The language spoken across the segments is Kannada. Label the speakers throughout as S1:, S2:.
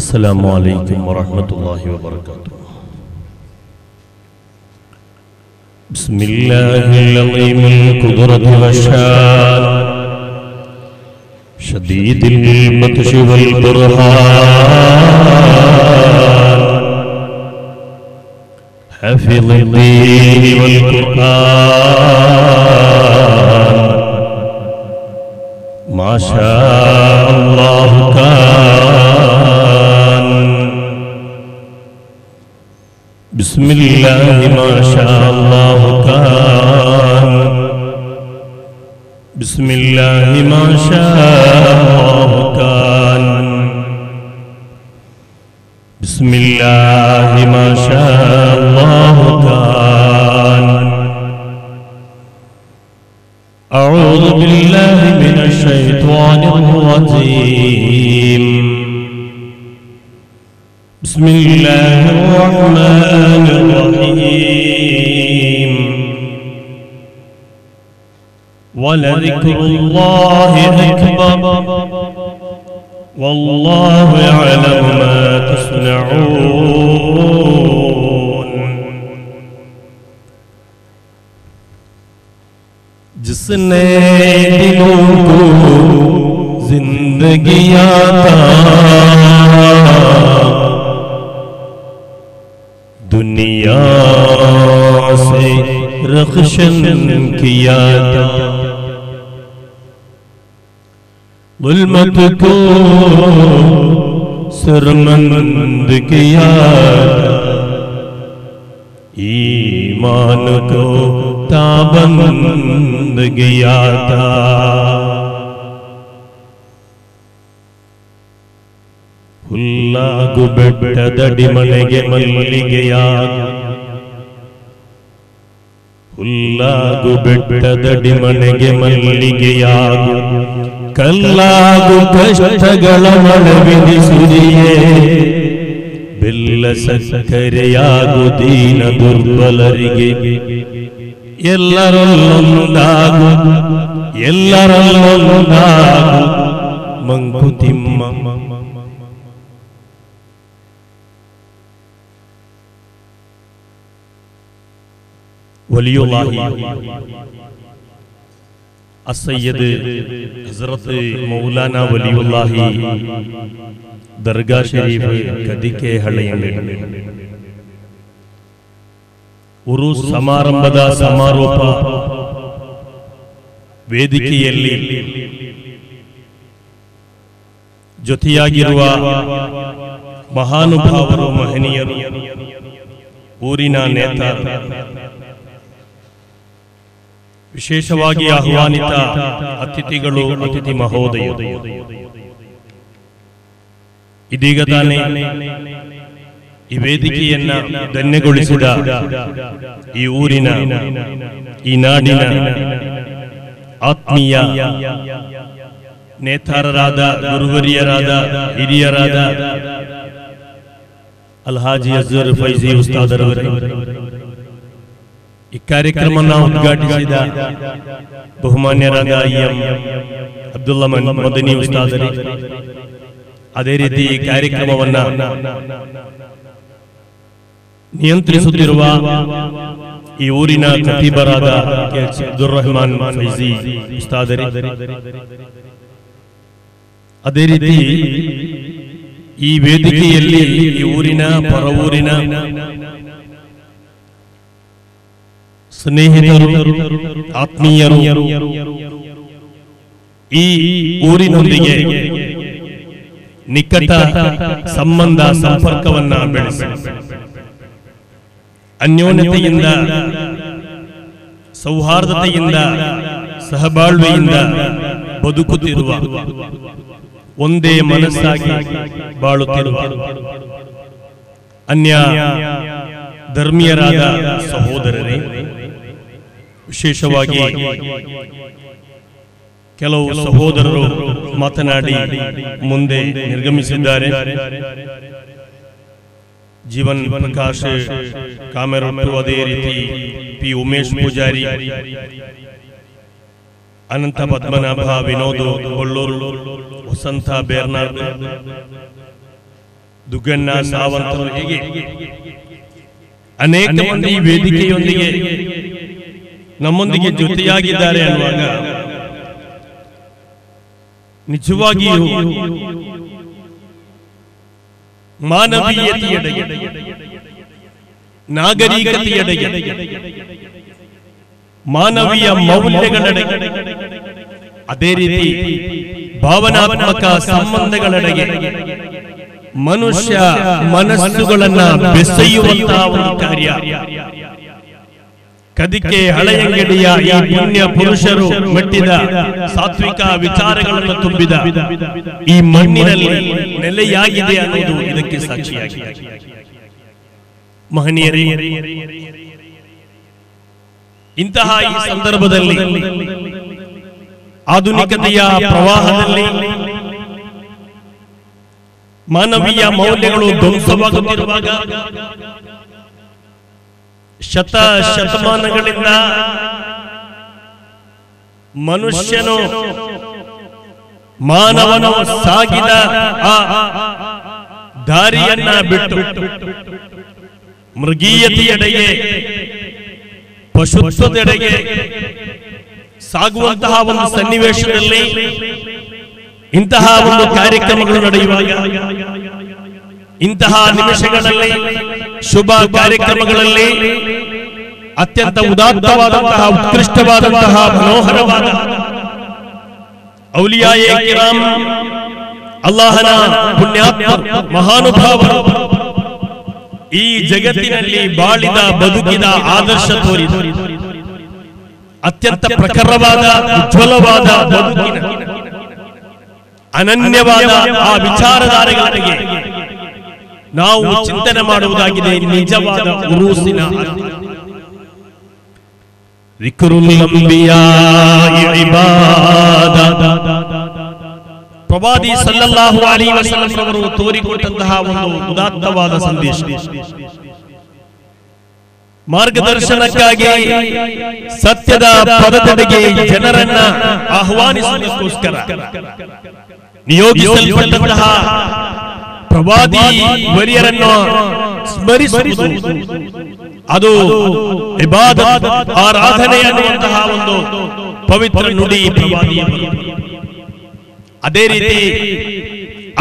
S1: السلام عليكم ورحمة الله وبركاته. بسم الله العظيم القدرة والشان شديد البطش والبرهان حافظ الدين والقرآن ما شاء الله كان. بسم الله ما شاء الله كان. بسم الله ما شاء الله كان. بسم الله ما شاء الله كان. أعوذ بالله من الشيطان الرجيم. بسم الله الرحمن الرحيم. ولذكر الله أكبر والله يعلم ما تصنعون. जिसने दिलों को जिंदगी आता दुनिया से रख्शन किया था ज़ुल्मत को शर्मंद किया था ईमान को ताबंद किया था. ಹುಲ್ಲಾಗು ಬೆಟ್ಟದಡಿ ಮನೆಗೆ ಮಲ್ಲಿಗೆಯಾಗ ಹುಲ್ಲಾಗು ಬೆಟ್ಟದಡಿ ಮನೆಗೆ ಮಲ್ಲಿಗೆಯಾಗ ಕಲ್ಲಾಗು ಕಷ್ಟಗಳ ಮನವಿಧಿಸುರಿಯೇ ಬೆಲ್ಲ ಸಕ್ಕರೆಯಾಗು ದೀನ ದುರ್ಬಲರಿಗೆ ಎಲ್ಲರಲ್ಲೊಂದಾಗು ಎಲ್ಲರಲ್ಲೊಂದಾಗು ಮಂಕುತಿಮ್ಮ. വലിയുള്ളാഹി അസയ്യദ് ഹസ്രത്ത് മൗലാന വലിയുള്ളാഹി ದರ್ಗಾ ಶರೀಫ್ ಕದಿಕೆ ಹಳ್ಳಿಯಲ್ಲಿ ಉರೂಸ್ ಸಮಾರಂಭದ ಸಮಾರೋಪ ವೇದಿಕೆಯಲ್ಲಿ ಜೊತೆಯಾಗಿರುವ ಮಹಾನುಭಾವರು ಮಹನೀಯರು, ಊರಿನ ನೇತಾರ, ವಿಶೇಷವಾಗಿ ಆಹ್ವಾನಿತ ಅತಿಥಿಗಳು, ಅತಿಥಿ ಮಹೋದಯರು, ಇದೀಗ ತಾನೇ ಈ ವೇದಿಕೆಯನ್ನ ಧನ್ಯಗೊಳಿಸಿದ ಈ ಊರಿನ, ಈ ನಾಡಿನ ಆತ್ಮೀಯ ನೇತಾರರಾದ, ಗುರುವರಿಯರಾದ, ಹಿರಿಯರಾದ ಅಲ್ಹಾಜಿ ಅಜರ್ ಫೈಜಿ ಉಸ್ತಾದರವರೇ, ಈ ಕಾರ್ಯಕ್ರಮವನ್ನು ಉದ್ಘಾಟಿಸಿದ ಬಹುಮಾನ್ಯರಾದ ಎಂ ಅಬ್ದುಲ್ಲಾ ಮದನಿ ಉಸ್ತಾದರೇ, ಅದೇ ರೀತಿ ಈ ಕಾರ್ಯಕ್ರಮವನ್ನ ನಿಯಂತ್ರಿಸುತ್ತಿರುವ ಈ ಊರಿನ ಖತೀಬರಾದ ಅಬ್ದುಲ್ ರಹಮಾನ್ ಫೈಜಿ ಉಸ್ತಾದರೇ, ಅದೇ ರೀತಿ ಈ ವೇದಿಕೆಯಲ್ಲಿ ಈ ಊರಿನ, ಪರ ಊರಿನ ಸ್ನೇಹಿತರು, ಆತ್ಮೀಯರು, ಈ ಊರಿನೊಂದಿಗೆ ನಿಕಟ ಸಂಬಂಧ ಸಂಪರ್ಕವನ್ನ ಬೆಳೆಸಿ ಅನ್ಯೋನ್ಯತೆಯಿಂದ, ಸೌಹಾರ್ದತೆಯಿಂದ, ಸಹಬಾಳ್ವೆಯಿಂದ ಬದುಕುತ್ತಿರುವ, ಒಂದೇ ಮನಸ್ಸಾಗಿ ಬಾಳುತ್ತಿರುವ ಅನ್ಯ ಧರ್ಮೀಯರಾದ ಸಹೋದರರೇ, ವಿಶೇಷವಾಗಿ ಕೆಲವು ಸಹೋದರರು ಮಾತನಾಡಿ ಮುಂದೆ ನಿರ್ಗಮಿಸಿದ್ದಾರೆ. ಜೀವನ್ ಪ್ರಕಾಶ್ ಕಾಮೆರೊಟ್ಟು, ಅದೇ ರೀತಿ ಪಿ ಉಮೇಶ್ ಪೂಜಾರಿ, ಅನಂತ ಪದ್ಮನಾಭ, ವಿನೋದ್ ಬಳ್ಳೂರು, ವಸಂತ ಬೇರ್ನಾಡ್,
S2: ದುಗ್ಗಣ್ಣ ಸಾವಂತರು ಹೀಗೆ ಅನೇಕ ಮಂದಿ ವೇದಿಕೆಯೊಂದಿಗೆ ನಮ್ಮೊಂದಿಗೆ ಜೊತೆಯಾಗಿದ್ದಾರೆ ಅನ್ನುವಾಗ ನಿಜವಾಗಿಯೂ ಮಾನವೀಯತೆಯೆಡೆಗೆ, ನಾಗರಿಕತೆಯೆಡೆಗೆ, ಮಾನವೀಯ ಮೌಲ್ಯಗಳೆಡೆಗೆ, ಅದೇ ರೀತಿ ಭಾವನಾತ್ಮಕ ಸಂಬಂಧಗಳೆಡೆಗೆ ಮನುಷ್ಯ ಮನಸ್ಸುಗಳನ್ನ ಬೆಸೆಯುವಂತಹ ಒಂದು ಕಾರ್ಯ ಕದಿಕೆ ಹಳೆಯಂಗಡಿಯ ಈ ಪುಣ್ಯ ಪುರುಷರು ಮೆಟ್ಟಿದ ಸಾತ್ವಿಕ ವಿಚಾರಗಳನ್ನು ತುಂಬಿದ ಈ ಮಣ್ಣಿನಲ್ಲಿ ನೆಲೆಯಾಗಿದೆ ಅನ್ನೋದು ಇದಕ್ಕೆ ಸಾಕ್ಷಿಯಾಗಿದೆ. ಮಹನೀಯರೇ, ಇಂತಹ ಈ ಸಂದರ್ಭದಲ್ಲಿ ಆಧುನಿಕತೆಯ ಪ್ರವಾಹದಲ್ಲಿ ಮಾನವೀಯ ಮೌಲ್ಯಗಳು ಧ್ವಂಸವಾಗುತ್ತಿರುವಾಗ ಶತಮಾನಗಳಿಂದ ಮನುಷ್ಯನು ಮಾನವನು ಸಾಗಿದ ಆ ದಾರಿಯನ್ನ ಬಿಟ್ಟು ಮೃಗೀಯತೆಯೆಡೆಗೆ, ಪಶುತ್ವದೆಡೆಗೆ ಸಾಗುವಂತಹ ಒಂದು ಸನ್ನಿವೇಶದಲ್ಲಿ ಇಂತಹ ಒಂದು ಕಾರ್ಯಕ್ರಮಗಳು ನಡೆಯುವಾಗ, ಇಂತಹ ನಿಮಿಷಗಳಲ್ಲಿ, ಶುಭ ಕಾರ್ಯಕ್ರಮಗಳಲ್ಲಿ ಅತ್ಯಂತ ಉದಾತ್ತವಾದಂತಹ, ಉತ್ಕೃಷ್ಟವಾದಂತಹ, ಮನೋಹರವಾದ ಔಲಿಯಾಯೇ ಕಿರಾಮ್, ಅಲ್ಲಾಹನ ಪುಣ್ಯಾತ್ಮ ಮಹಾನುಭಾವರು ಈ ಜಗತ್ತಿನಲ್ಲಿ ಬಾಳಿದ, ಬದುಕಿದ, ಆದರ್ಶ ತೋರಿದ ಅತ್ಯಂತ ಪ್ರಖರವಾದ, ಉಜ್ವಲವಾದ ಬದುಕಿನ ಅನನ್ಯವಾದ ಆ ವಿಚಾರಧಾರೆಗಳಿಗೆ ನಾವು ಚಿಂತನೆ ಮಾಡುವುದಾಗಿದೆ. ನಿಜವಾದ ಉರೂಸಿನ ಪ್ರವಾದಿ ಸಲ್ಲಲ್ಲಾಹು ಅಲೈಹಿ ವಸಲ್ಲಂ ಅವರು ತೋರಿಕೊಟ್ಟಂತಹ ಒಂದು ಉದಾತ್ತವಾದ ಸಂದೇಶ, ಮಾರ್ಗದರ್ಶನಕ್ಕಾಗಿ ಸತ್ಯದ ಪದದೆಡೆಗೆ ಜನರನ್ನ ಆಹ್ವಾನಿಸುವುದಕ್ಕೋಸ್ಕರ ನಿಯೋಗಿಸಲ್ಪಟ್ಟಂತಹ ಪ್ರವಾದಿ ವರಿಯರನ್ನು ಸ್ಮರಿಸುವುದು, ಅದು ಇಬಾದತ್, ಆರಾಧನೆ ಅನ್ನುವಂತಹ ಒಂದು ಪವಿತ್ರ ನುಡಿ ಪ್ರವಾದಿಯವರು. ಅದೇ ರೀತಿ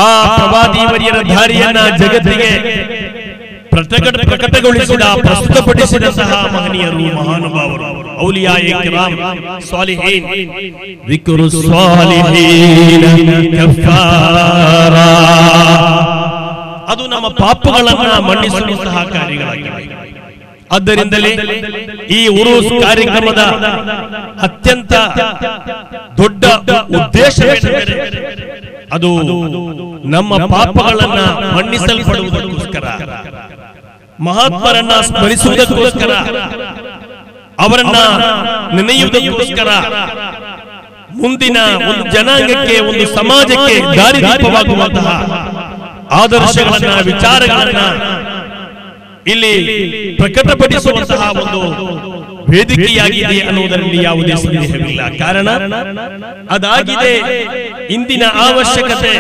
S2: ಆ ಪ್ರವಾದಿ ವರಿಯರ ದಾರಿಯನ್ನ ಜಗತ್ತಿಗೆ ಪ್ರಕಟಗೊಳಿಸಿದ, ಪ್ರಸ್ತುತಪಡಿಸಿದಂತಹ ಮಹನೀಯರು, ಮಹಾನುಭಾವರು, ಔಲಿಯಾಯೇ ಕಿರಾಮ್, ಸಾಲಿಹೀನ್. ವಿಕ್ರು ಸಾಲಿಹೀನ ಕಫಾರಾ, ಅದು ನಮ್ಮ ಪಾಪಗಳನ್ನ ಮನ್ನಿಸುವಂತಹ ಕಾರ್ಯಗಳಾಗಿವೆ. ಆದ್ದರಿಂದಲೇ ಈ ಉರೂಸ್ ಕಾರ್ಯಕ್ರಮದ ಅತ್ಯಂತ ದೊಡ್ಡ ಉದ್ದೇಶವೇನೆಂದರೆ ಅದು ನಮ್ಮ ಪಾಪಗಳನ್ನ ಮನ್ನಿಸಲ್ಪಡುವುದಕ್ಕೋಸ್ಕರ, ಮಹಾತ್ಮರನ್ನ ಸ್ಮರಿಸುವುದಕ್ಕೋಸ್ಕರ, ಅವರನ್ನ ನೆನೆಯುವುದಕ್ಕೋಸ್ಕರ, ಮುಂದಿನ ಒಂದು ಜನಾಂಗಕ್ಕೆ, ಒಂದು ಸಮಾಜಕ್ಕೆ ದಾರಿದೀಪವಾಗುವಂತಹ ಆದರ್ಶಗಳನ್ನ, ವಿಚಾರಗಳನ್ನ ಇಲ್ಲಿ ಪ್ರಕಟಪಡಿಸುವಂತಹ ಒಂದು ವೇದಿಕೆಯಾಗಿದೆ ಅನ್ನುವುದರಲ್ಲಿ ಯಾವುದೇ ಸಂದೇಹವಿಲ್ಲ. ಕಾರಣ ಅದಾಗಿದೆ ಇಂದಿನ ಅವಶ್ಯಕತೆ.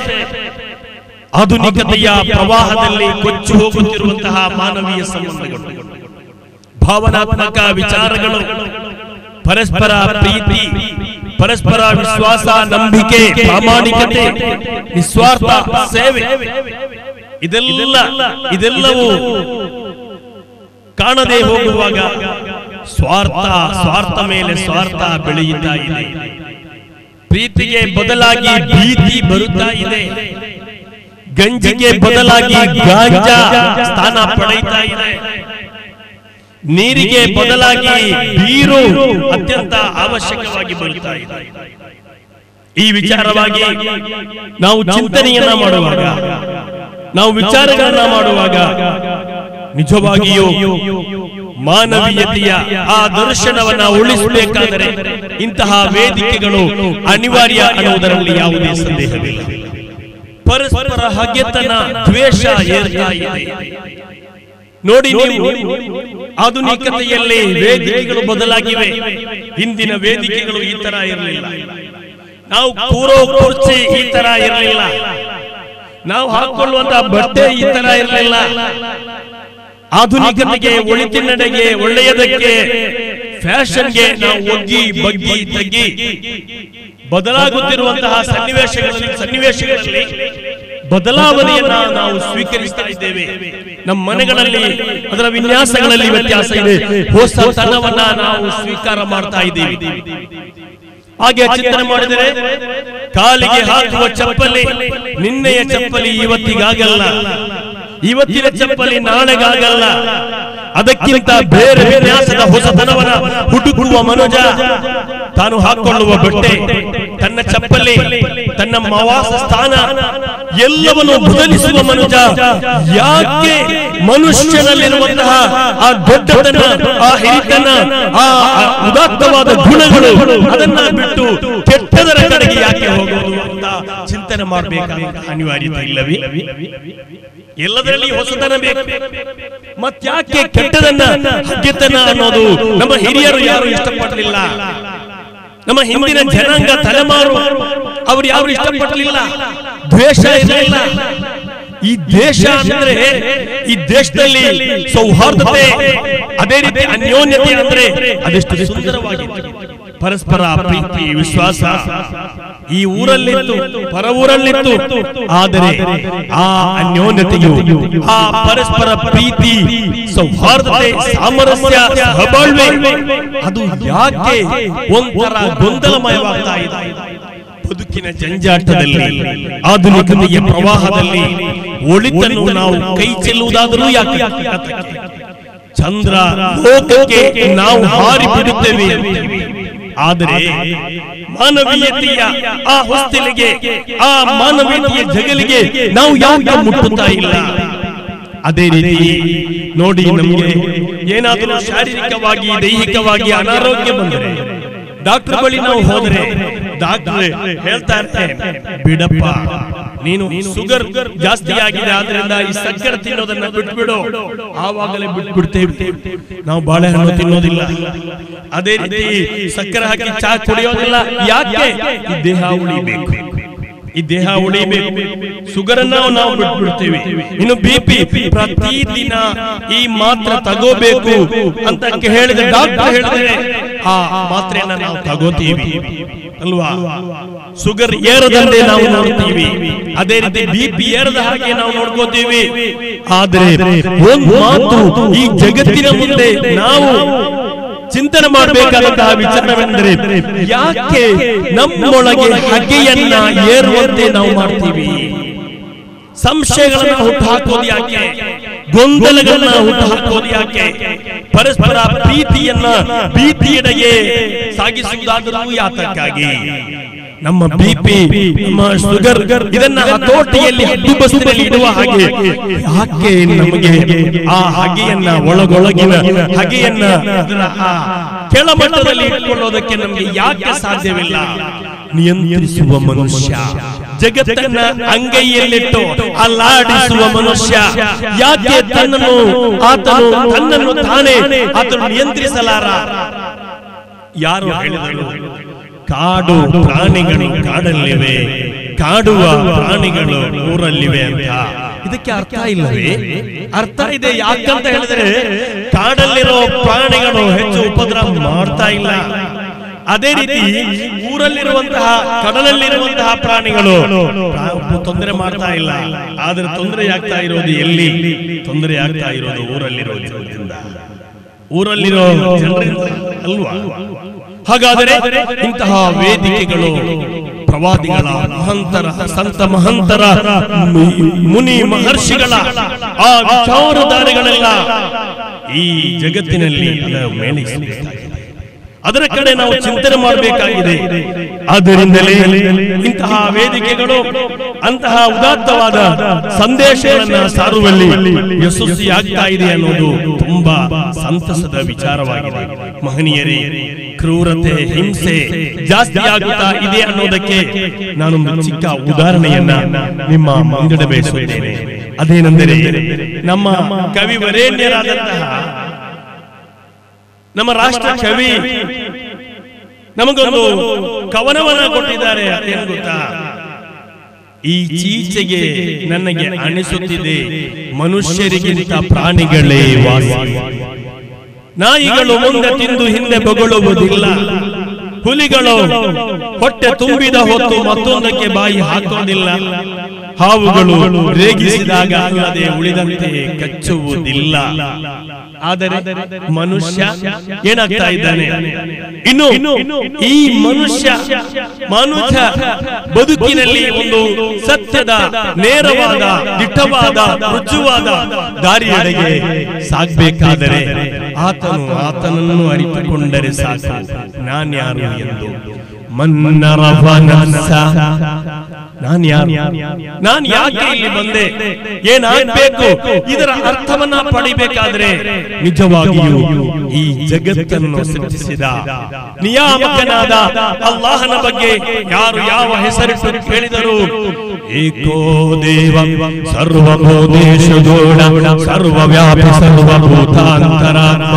S2: ಆಧುನಿಕತೆಯ ಪ್ರವಾಹದಲ್ಲಿ ಕೊಚ್ಚಿ ಹೋಗುತ್ತಿರುವಂತಹ ಮಾನವೀಯ ಸಂಬಂಧಗಳು, ಭಾವನಾತ್ಮಕ ವಿಚಾರಗಳು, ಪರಸ್ಪರ ಪ್ರೀತಿ, ಪರಸ್ಪರ ವಿಶ್ವಾಸ, ನಂಬಿಕೆ, ಪ್ರಾಮಾಣಿಕತೆ, ನಿಸ್ವಾರ್ಥ ಸೇವೆ, ಇದೆಲ್ಲವೂ ಕಾಣದೆ ಹೋಗುವಾಗ ಸ್ವಾರ್ಥ ಮೇಲೆ ಸ್ವಾರ್ಥ ಬೆಳೆಯುತ್ತಾ ಇದೆ. ಪ್ರೀತಿಗೆ ಬದಲಾಗಿ ಭೀತಿ ಬರುತ್ತಾ ಇದೆ. ಗಂಜಿಗೆ ಬದಲಾಗಿ ಗಾಂಜಾ ಸ್ಥಾನ ಪಡೆಯುತ್ತಾ ಇದೆ. ನೀರಿಗೆ ಬದಲಾಗಿ ಬೀರು ಅತ್ಯಂತ ಅವಶ್ಯಕವಾಗಿ ಬರುತ್ತಾ ಇದೆ. ಈ ವಿಚಾರವಾಗಿ ನಾವು ಚಿಂತನೆಯನ್ನ ಮಾಡುವಾಗ, ನಾವು ವಿಚಾರಗಳನ್ನ ಮಾಡುವಾಗ ನಿಜವಾಗಿಯೂ ಮಾನವೀಯತೆಯ ಆ ದರ್ಶನವನ್ನ ಉಳಿಸಬೇಕಾದರೆ ಇಂತಹ ವೇದಿಕೆಗಳು ಅನಿವಾರ್ಯ ಅನ್ನುವುದರಲ್ಲಿ ಯಾವುದೇ ಸಂದೇಹವಿಲ್ಲ. ಪರಸ್ಪರ ಹಗೆತನ, ದ್ವೇಷ ಏರ್ತಾ ಇದೆ. ನೋಡಿ, ನೀವು ಆಧುನಿಕತೆಯಲ್ಲಿ ವೇದಿಕೆಗಳು ಬದಲಾಗಿವೆ. ಹಿಂದಿನ ವೇದಿಕೆಗಳು ಈ ತರ ಇರಲಿಲ್ಲ. ನಾವು ಕೂರೋ ಕುರ್ಚಿ ಈ ತರ ಇರಲಿಲ್ಲ. ನಾವು ಹಾಕೊಳ್ಳುವಂತಹ ಬಟ್ಟೆ ಈ ತರ ಇರಲಿಲ್ಲ. ಆಧುನಿಕತೆಗೆ, ಒಳಿತಿನಡೆಗೆ, ಒಳ್ಳೆಯದಕ್ಕೆ, ಫ್ಯಾಷನ್ಗೆ ನಾವು ಒಗ್ಗಿ ಬಗ್ಗಿ ತಗ್ಗಿ ಬದಲಾಗುತ್ತಿರುವಂತಹ ಸನ್ನಿವೇಶಗಳಲ್ಲಿ ಬದಲಾವಣೆಯನ್ನ ನಾವು ಸ್ವೀಕರಿಸ್ತಾ ಇದ್ದೇವೆ. ನಮ್ಮ ಮನೆಗಳಲ್ಲಿ ಅದರ ವಿನ್ಯಾಸಗಳಲ್ಲಿ ವ್ಯತ್ಯಾಸ ಇದೆ. ಹೊಸತನವನ್ನ ನಾವು ಸ್ವೀಕಾರ ಮಾಡ್ತಾ ಇದ್ದೀವಿ. ಹಾಗೆ ಚಿಂತನೆ ಮಾಡಿದರೆ ಕಾಲಿಗೆ ಹಾಕುವ ಚಪ್ಪಲಿ ನಿನ್ನೆಯ ಚಪ್ಪಲಿ ಇವತ್ತಿಗಾಗಲ್ಲ, ಇವತ್ತಿನ ಚಪ್ಪಲಿ ನಾಳೆಗಾಗಲ್ಲ. ಅದಕ್ಕಿಂತ ಬೇರೆ ವಿನ್ಯಾಸದ ಹೊಸತನವನ್ನ ಹುಡುಕುವ ಮನುಜ ತಾನು ಹಾಕೊಳ್ಳುವ ಬಟ್ಟೆ, ತನ್ನ ಚಪ್ಪಲಿ, ತನ್ನ ವಾಸ ಸ್ಥಾನ ಎಲ್ಲವನ್ನು ಬದಲಿಸುವ ಮನುಜ ಯಾಕೆ ಮನುಷ್ಯನಲ್ಲಿರುವಂತಹ ಆ ದೊಡ್ಡತನ, ಆ ಹಿರಿತನ, ಆ ಉದಾತ್ತವಾದ ಗುಣಗಳು ಅದನ್ನ ಬಿಟ್ಟು ಕೆಟ್ಟದರ ಕಡೆಗೆ ಯಾಕೆ ಹೋಗೋದು ಅಂತ ಚಿಂತನೆ ಮಾಡಬೇಕಾದ ಅನಿವಾರ್ಯತೆ ಇಲ್ಲವೇ? ಎಲ್ಲದರಲ್ಲಿ ಹೊಸತನ ಬೇಕು. ಮತ್ತ್ಯಾಕೆ ಕೆಟ್ಟದನ್ನ, ಹಗ್ಗೆತನ ಅನ್ನೋದು ನಮ್ಮ ಹಿರಿಯರು ಯಾರು ಇಷ್ಟಪಡಲಿಲ್ಲ. ನಮ್ಮ ಹಿಂದಿನ ಜನಾಂಗ ತಲೆಮಾರು ಅವರು ಯಾರು ಇಷ್ಟಪಡಲಿಲ್ಲ. ದ್ವೇಷ ಇರಲಿಲ್ಲ. ಈ ದೇಶ ಅಂದ್ರೆ, ಈ ದೇಶದಲ್ಲಿ ಸೌಹಾರ್ದತೆ, ಅದೇ ರೀತಿ ಅನ್ಯೋನ್ಯತೆ ಅಂದ್ರೆ ಅದೆಷ್ಟು ಸುಂದರವಾಗಿದೆ. ಪರಸ್ಪರ ಪ್ರೀತಿ, ವಿಶ್ವಾಸ ಈ ಊರಲ್ಲಿತ್ತು, ಪರ ಊರಲ್ಲಿತ್ತು. ಆದರೆ ಆ ಅನ್ಯೋನ್ಯತೆಯು, ಆ ಪರಸ್ಪರ ಪ್ರೀತಿ, ಸೌಹಾರ್ದತೆ, ಸಾಮರಸ್ಯ, ಸಹಬಾಳ್ವೆ ಅದು ಯಾಕೆ ಒಂಥರ ಗೊಂದಲಮಯವಾಗ್ತಾ ಇದೆ? ಬದುಕಿನ ಜಂಜಾಟದಲ್ಲಿ, ಆಧುನಿಕತೆಯ ಪ್ರವಾಹದಲ್ಲಿ ಒಳಿತನ್ನು ನಾವು ಕೈ ಚೆಲ್ಲುವುದಾದರೂ ಯಾಕೆ? ಚಂದ್ರ ಲೋಕಕ್ಕೆ ನಾವು ಹಾರಿ ಬಿಡುತ್ತೇವೆ. ಆದರೆ ಮಾನವೀಯತೆಯ ಆ ಹೊಸ್ತಿಲಿಗೆ, ಆ ಮಾನವೀಯತೆಯ ಜಗಲಿಗೆ ನಾವು ಯಾಕೆ ಮುಟ್ಟುತ್ತಾ ಇಲ್ಲ? ಅದೇ ರೀತಿ ನೋಡಿ, ನಮಗೆ ಏನಾದರೂ ಶಾರೀರಿಕವಾಗಿ, ದೈಹಿಕವಾಗಿ ಅನಾರೋಗ್ಯ ಬಂದರೆ ಡಾಕ್ಟರ್ ಬಳಿ ನಾವು ಹೋದರೆ ಡಾಕ್ಟರ್ ಹೇಳ್ತಾ ಇರ್ತಾರೆ, ಬಿಡಪ್ಪ ನೀನು ಶುಗರ್ ಜಾಸ್ತಿ ಆಗಿದೆ, ಆದ್ರಿಂದ ಈ ಸಕ್ಕರೆ ತಿನ್ನೋದನ್ನ ಬಿಟ್ಬಿಡು. ಆವಾಗಲೇ ಬಿಟ್ಬಿಡ್ತೇವೆ. ನಾವು ಬಾಳೆಹಣ್ಣು ತಿನ್ನೋದಿಲ್ಲ, ಅದೇ ರೀತಿ ಸಕ್ಕರೆ ಹಾಕಿ ಚಹಾ ಕುಡಿಯೋದಿಲ್ಲ. ಯಾಕೆ? ಈ ದೇಹ ಉಳಿಬೇಕು, ಈ ದೇಹ ಉಳಿಬೇಕು. ಶುಗರ್ ಅನ್ನ ನಾವು ಬಿಟ್ಬಿಡ್ತೇವೆ. ಇನ್ನು ಬಿಪಿ ಪ್ರತಿದಿನ ಈ ಮಾತ್ರೆ ತಗೋಬೇಕು ಅಂತ ಹೇಳಿದ್ರೆ ಡಾಕ್ಟರ್ ಹೇಳಿದ್ರೆ ಆ ಮಾತ್ರೆಯನ್ನ ನಾವು ತಗೋತೀವಿ ಅಲ್ವಾ? ಶುಗರ್ ಏರದಂತೆ ನಾವು ನೋಡ್ತೀವಿ, ಅದೇ ರೀತಿ ಬಿಪಿ ಏರದ ಹಾಗೆ ನಾವು ನೋಡ್ಕೋತೀವಿ. ಆದ್ರೆ ಒಂದು ಮಾತು ಈ ಜಗತ್ತಿನ ಮುಂದೆ ನಾವು ಚಿಂತನೆ ಮಾಡಬೇಕಾದಂತಹ ವಿಚಾರವೆಂದರೆ, ಯಾಕೆ ನಮ್ಮೊಳಗೆ ಹಗೆಯನ್ನ ಏರುವಂತೆ ನಾವು ಮಾಡ್ತೀವಿ? ಸಂಶಯಗಳನ್ನ ಹುಟ್ಟು ಹಾಕೋದು ಯಾಕೆ? ಗೊಂದಲಗಳನ್ನ ಹುಟ್ಟು ಹಾಕೋದು ಯಾಕೆ? ಪರಸ್ಪರ ಪ್ರೀತಿಯನ್ನ ಭೀತಿಯೆಡೆಗೆ ಸಾಗಿಸುವುದಾದರೂ ಯಾತಕ್ಕಾಗಿ? ನಮ್ಮ ಬಿಪಿ, ನಮ್ಮ ಶುಗರ್ ಇದನ್ನ ಹತೋಟಿಯಲ್ಲಿ ಹದ್ದುಬಸ್ತಿನಲ್ಲಿ ಇಡುವ ಹಾಗೆ ಯಾಕೆ ನಮಗೆ ಆ ಹಗೆಯನ್ನ, ಒಳಗೊಳಗಿನ ಹಗೆಯನ್ನ ಕೆಳಮಟ್ಟದಲ್ಲಿ ಇಟ್ಕೊಳ್ಳೋದಕ್ಕೆ ನಮಗೆ ಯಾಕೆ ಸಾಧ್ಯವಿಲ್ಲ? ನಿಯಂತ್ರಿಸುವ ಮನುಷ್ಯ, ಜಗತ್ತನ್ನ ಅಂಗೈಯಲ್ಲಿಟ್ಟು ಅಲ್ಲಾಡಿಸುವ ಮನುಷ್ಯ ಯಾಕೆ ತನ್ನನ್ನು ತಾನೇ ಆತನು ನಿಯಂತ್ರಿಸಲಾರ? ಯಾರು ಹೇಳಿದರು? ಕಾಡು ಪ್ರಾಣಿಗಳು ಕಾಡಲ್ಲಿವೆ, ಕಾಡುವ ಪ್ರಾಣಿಗಳು ಊರಲ್ಲಿವೆ ಅಂತ. ಇದಕ್ಕೆ ಅರ್ಥ ಇಲ್ಲವೇ? ಅರ್ಥ ಇದೆ. ಯಾಕಂತ ಹೇಳಿದ್ರೆ ಕಾಡಲ್ಲಿರೋ ಪ್ರಾಣಿಗಳು ಹೆಚ್ಚು ಉಪದ್ರವ ಮಾಡ್ತಾ ಇಲ್ಲ. ಅದೇ ರೀತಿ ಊರಲ್ಲಿರುವಂತಹ, ಕಡಲಲ್ಲಿರುವಂತಹ ಪ್ರಾಣಿಗಳು ತೊಂದರೆ ಮಾಡ್ತಾ ಇಲ್ಲ. ಆದ್ರೆ ತೊಂದರೆ ಆಗ್ತಾ ಇರೋದು ಎಲ್ಲಿ? ತೊಂದರೆ ಆಗ್ತಾ ಇರೋದು ಊರಲ್ಲಿರೋದ್ರಿಂದ, ಊರಲ್ಲಿರೋ ಜನರಿಂದ ಅಲ್ವಾ? ಹಾಗಾದರೆ ಇಂತಹ ವೇದಿಕೆಗಳು ಪ್ರವಾದಿಗಳ, ಮಹಂತರ, ಸಂತ ಮಹಂತರ, ಮುನಿ ಮಹರ್ಷಿಗಳ ಆ ವಿಚಾರಧಾರೆಗಳೆಲ್ಲ ಈ ಜಗತ್ತಿನಲ್ಲಿ ಮೇಳೈಸಬೇಕಾಗಿದೆ. ಅದರ ಕಡೆ ನಾವು ಚಿಂತನೆ ಮಾಡಬೇಕಾಗಿದೆ. ಆದ್ದರಿಂದಲೇ ಇಂತಹ ವೇದಿಕೆಗಳು ಅಂತಹ ಉದಾತ್ತವಾದ ಸಂದೇಶಗಳನ್ನ ಸಾರುವಲ್ಲಿ ಯಶಸ್ವಿಯಾಗ್ತಾ ಇದೆ ಅನ್ನೋದು ತುಂಬಾ ಸಂತಸದ ವಿಚಾರವಾಗಿದೆ. ಮಹನೀಯರೇ, ಕ್ರೂರತೆ, ಹಿಂಸೆ ಜಾಸ್ತಿ ಆಗುತ್ತಾ ಇದೆ ಅನ್ನೋದಕ್ಕೆ ನಾನೊಂದು ಚಿಕ್ಕ ಉದಾಹರಣೆಯನ್ನ ನಿಮ್ಮ ಮುಂದಿಡ ಬಯಸುತ್ತೇನೆ. ಅದೇನೆಂದರೆ, ನಮ್ಮ ಕವಿ ವರೇಣ್ಯರಾದಂತಹ ನಮ್ಮ ರಾಷ್ಟ್ರ ಕವಿ ನಮಗೊಂದು ಕವನವನ್ನ ಕೊಟ್ಟಿದ್ದಾರೆ. ಅದೇನು ಗೊತ್ತಾ? ಈಚೀಚೆಗೆ ನನಗೆ ಅನಿಸುತ್ತಿದೆ ಮನುಷ್ಯರಿಗಿಂತ ಪ್ರಾಣಿಗಳೇ ವಾಸಿ. ನಾಯಿಗಳು ಮುಂದೆ ತಿಂದು ಹಿಂದೆ ಬೊಗಳುವುದಿಲ್ಲ. ಹುಲಿಗಳು ಹೊಟ್ಟೆ ತುಂಬಿದ ಹೊತ್ತು ಮತ್ತೊಂದಕ್ಕೆ ಬಾಯಿ ಹಾಕೋದಿಲ್ಲ. ಹಾವುಗಳು ರೇಗಿಸಿದಾಗ ಅಲ್ಲದೆ ಉಳಿದಂತೆ ಕಚ್ಚುವುದಿಲ್ಲ. ಆದರೆ ಮನುಷ್ಯ ಏನಾಗ್ತಾ ಇದ್ದಾನೆ? ಇನ್ನು ಈ ಮನುಷ್ಯ ಬದುಕಿನಲ್ಲಿ ಒಂದು ಸತ್ಯದ ನೇರವಾದ ದಿಟ್ಟವಾದ ರುಜುವಾದ ದಾರಿಯೆಡೆಗೆ ಸಾಗಬೇಕಾದರೆ ಆತನನ್ನು ಅರಿತುಕೊಂಡರೆ ಸಾಕು ನಾನ್ಯಾರು ಎಂದು. ನಾನು ಯಾಕೆ ಇಲ್ಲಿ ಬಂದೆ, ಏನಾಗಬೇಕು, ಇದರ ಅರ್ಥವನ್ನ ಪಡಿಬೇಕಾದ್ರೆ ನಿಜವಾಗಿಯೂ ಈ ಜಗತ್ತನ್ನು ಸೃಷ್ಟಿಸಿದ ನಿಯಾಮಕನಾದ ಅಲ್ಲಾಹನ ಬಗ್ಗೆ ಯಾರು ಯಾವ ಹೆಸರಿಟ್ಟು ಹೇಳಿದರು? ಏಕೋ ದೇವ ಸರ್ವಭೂತೇಶೋಡ ಸರ್ವವ್ಯಾಪಿ ಸರ್ವಭೂತಾಂತರಾತ್ಮ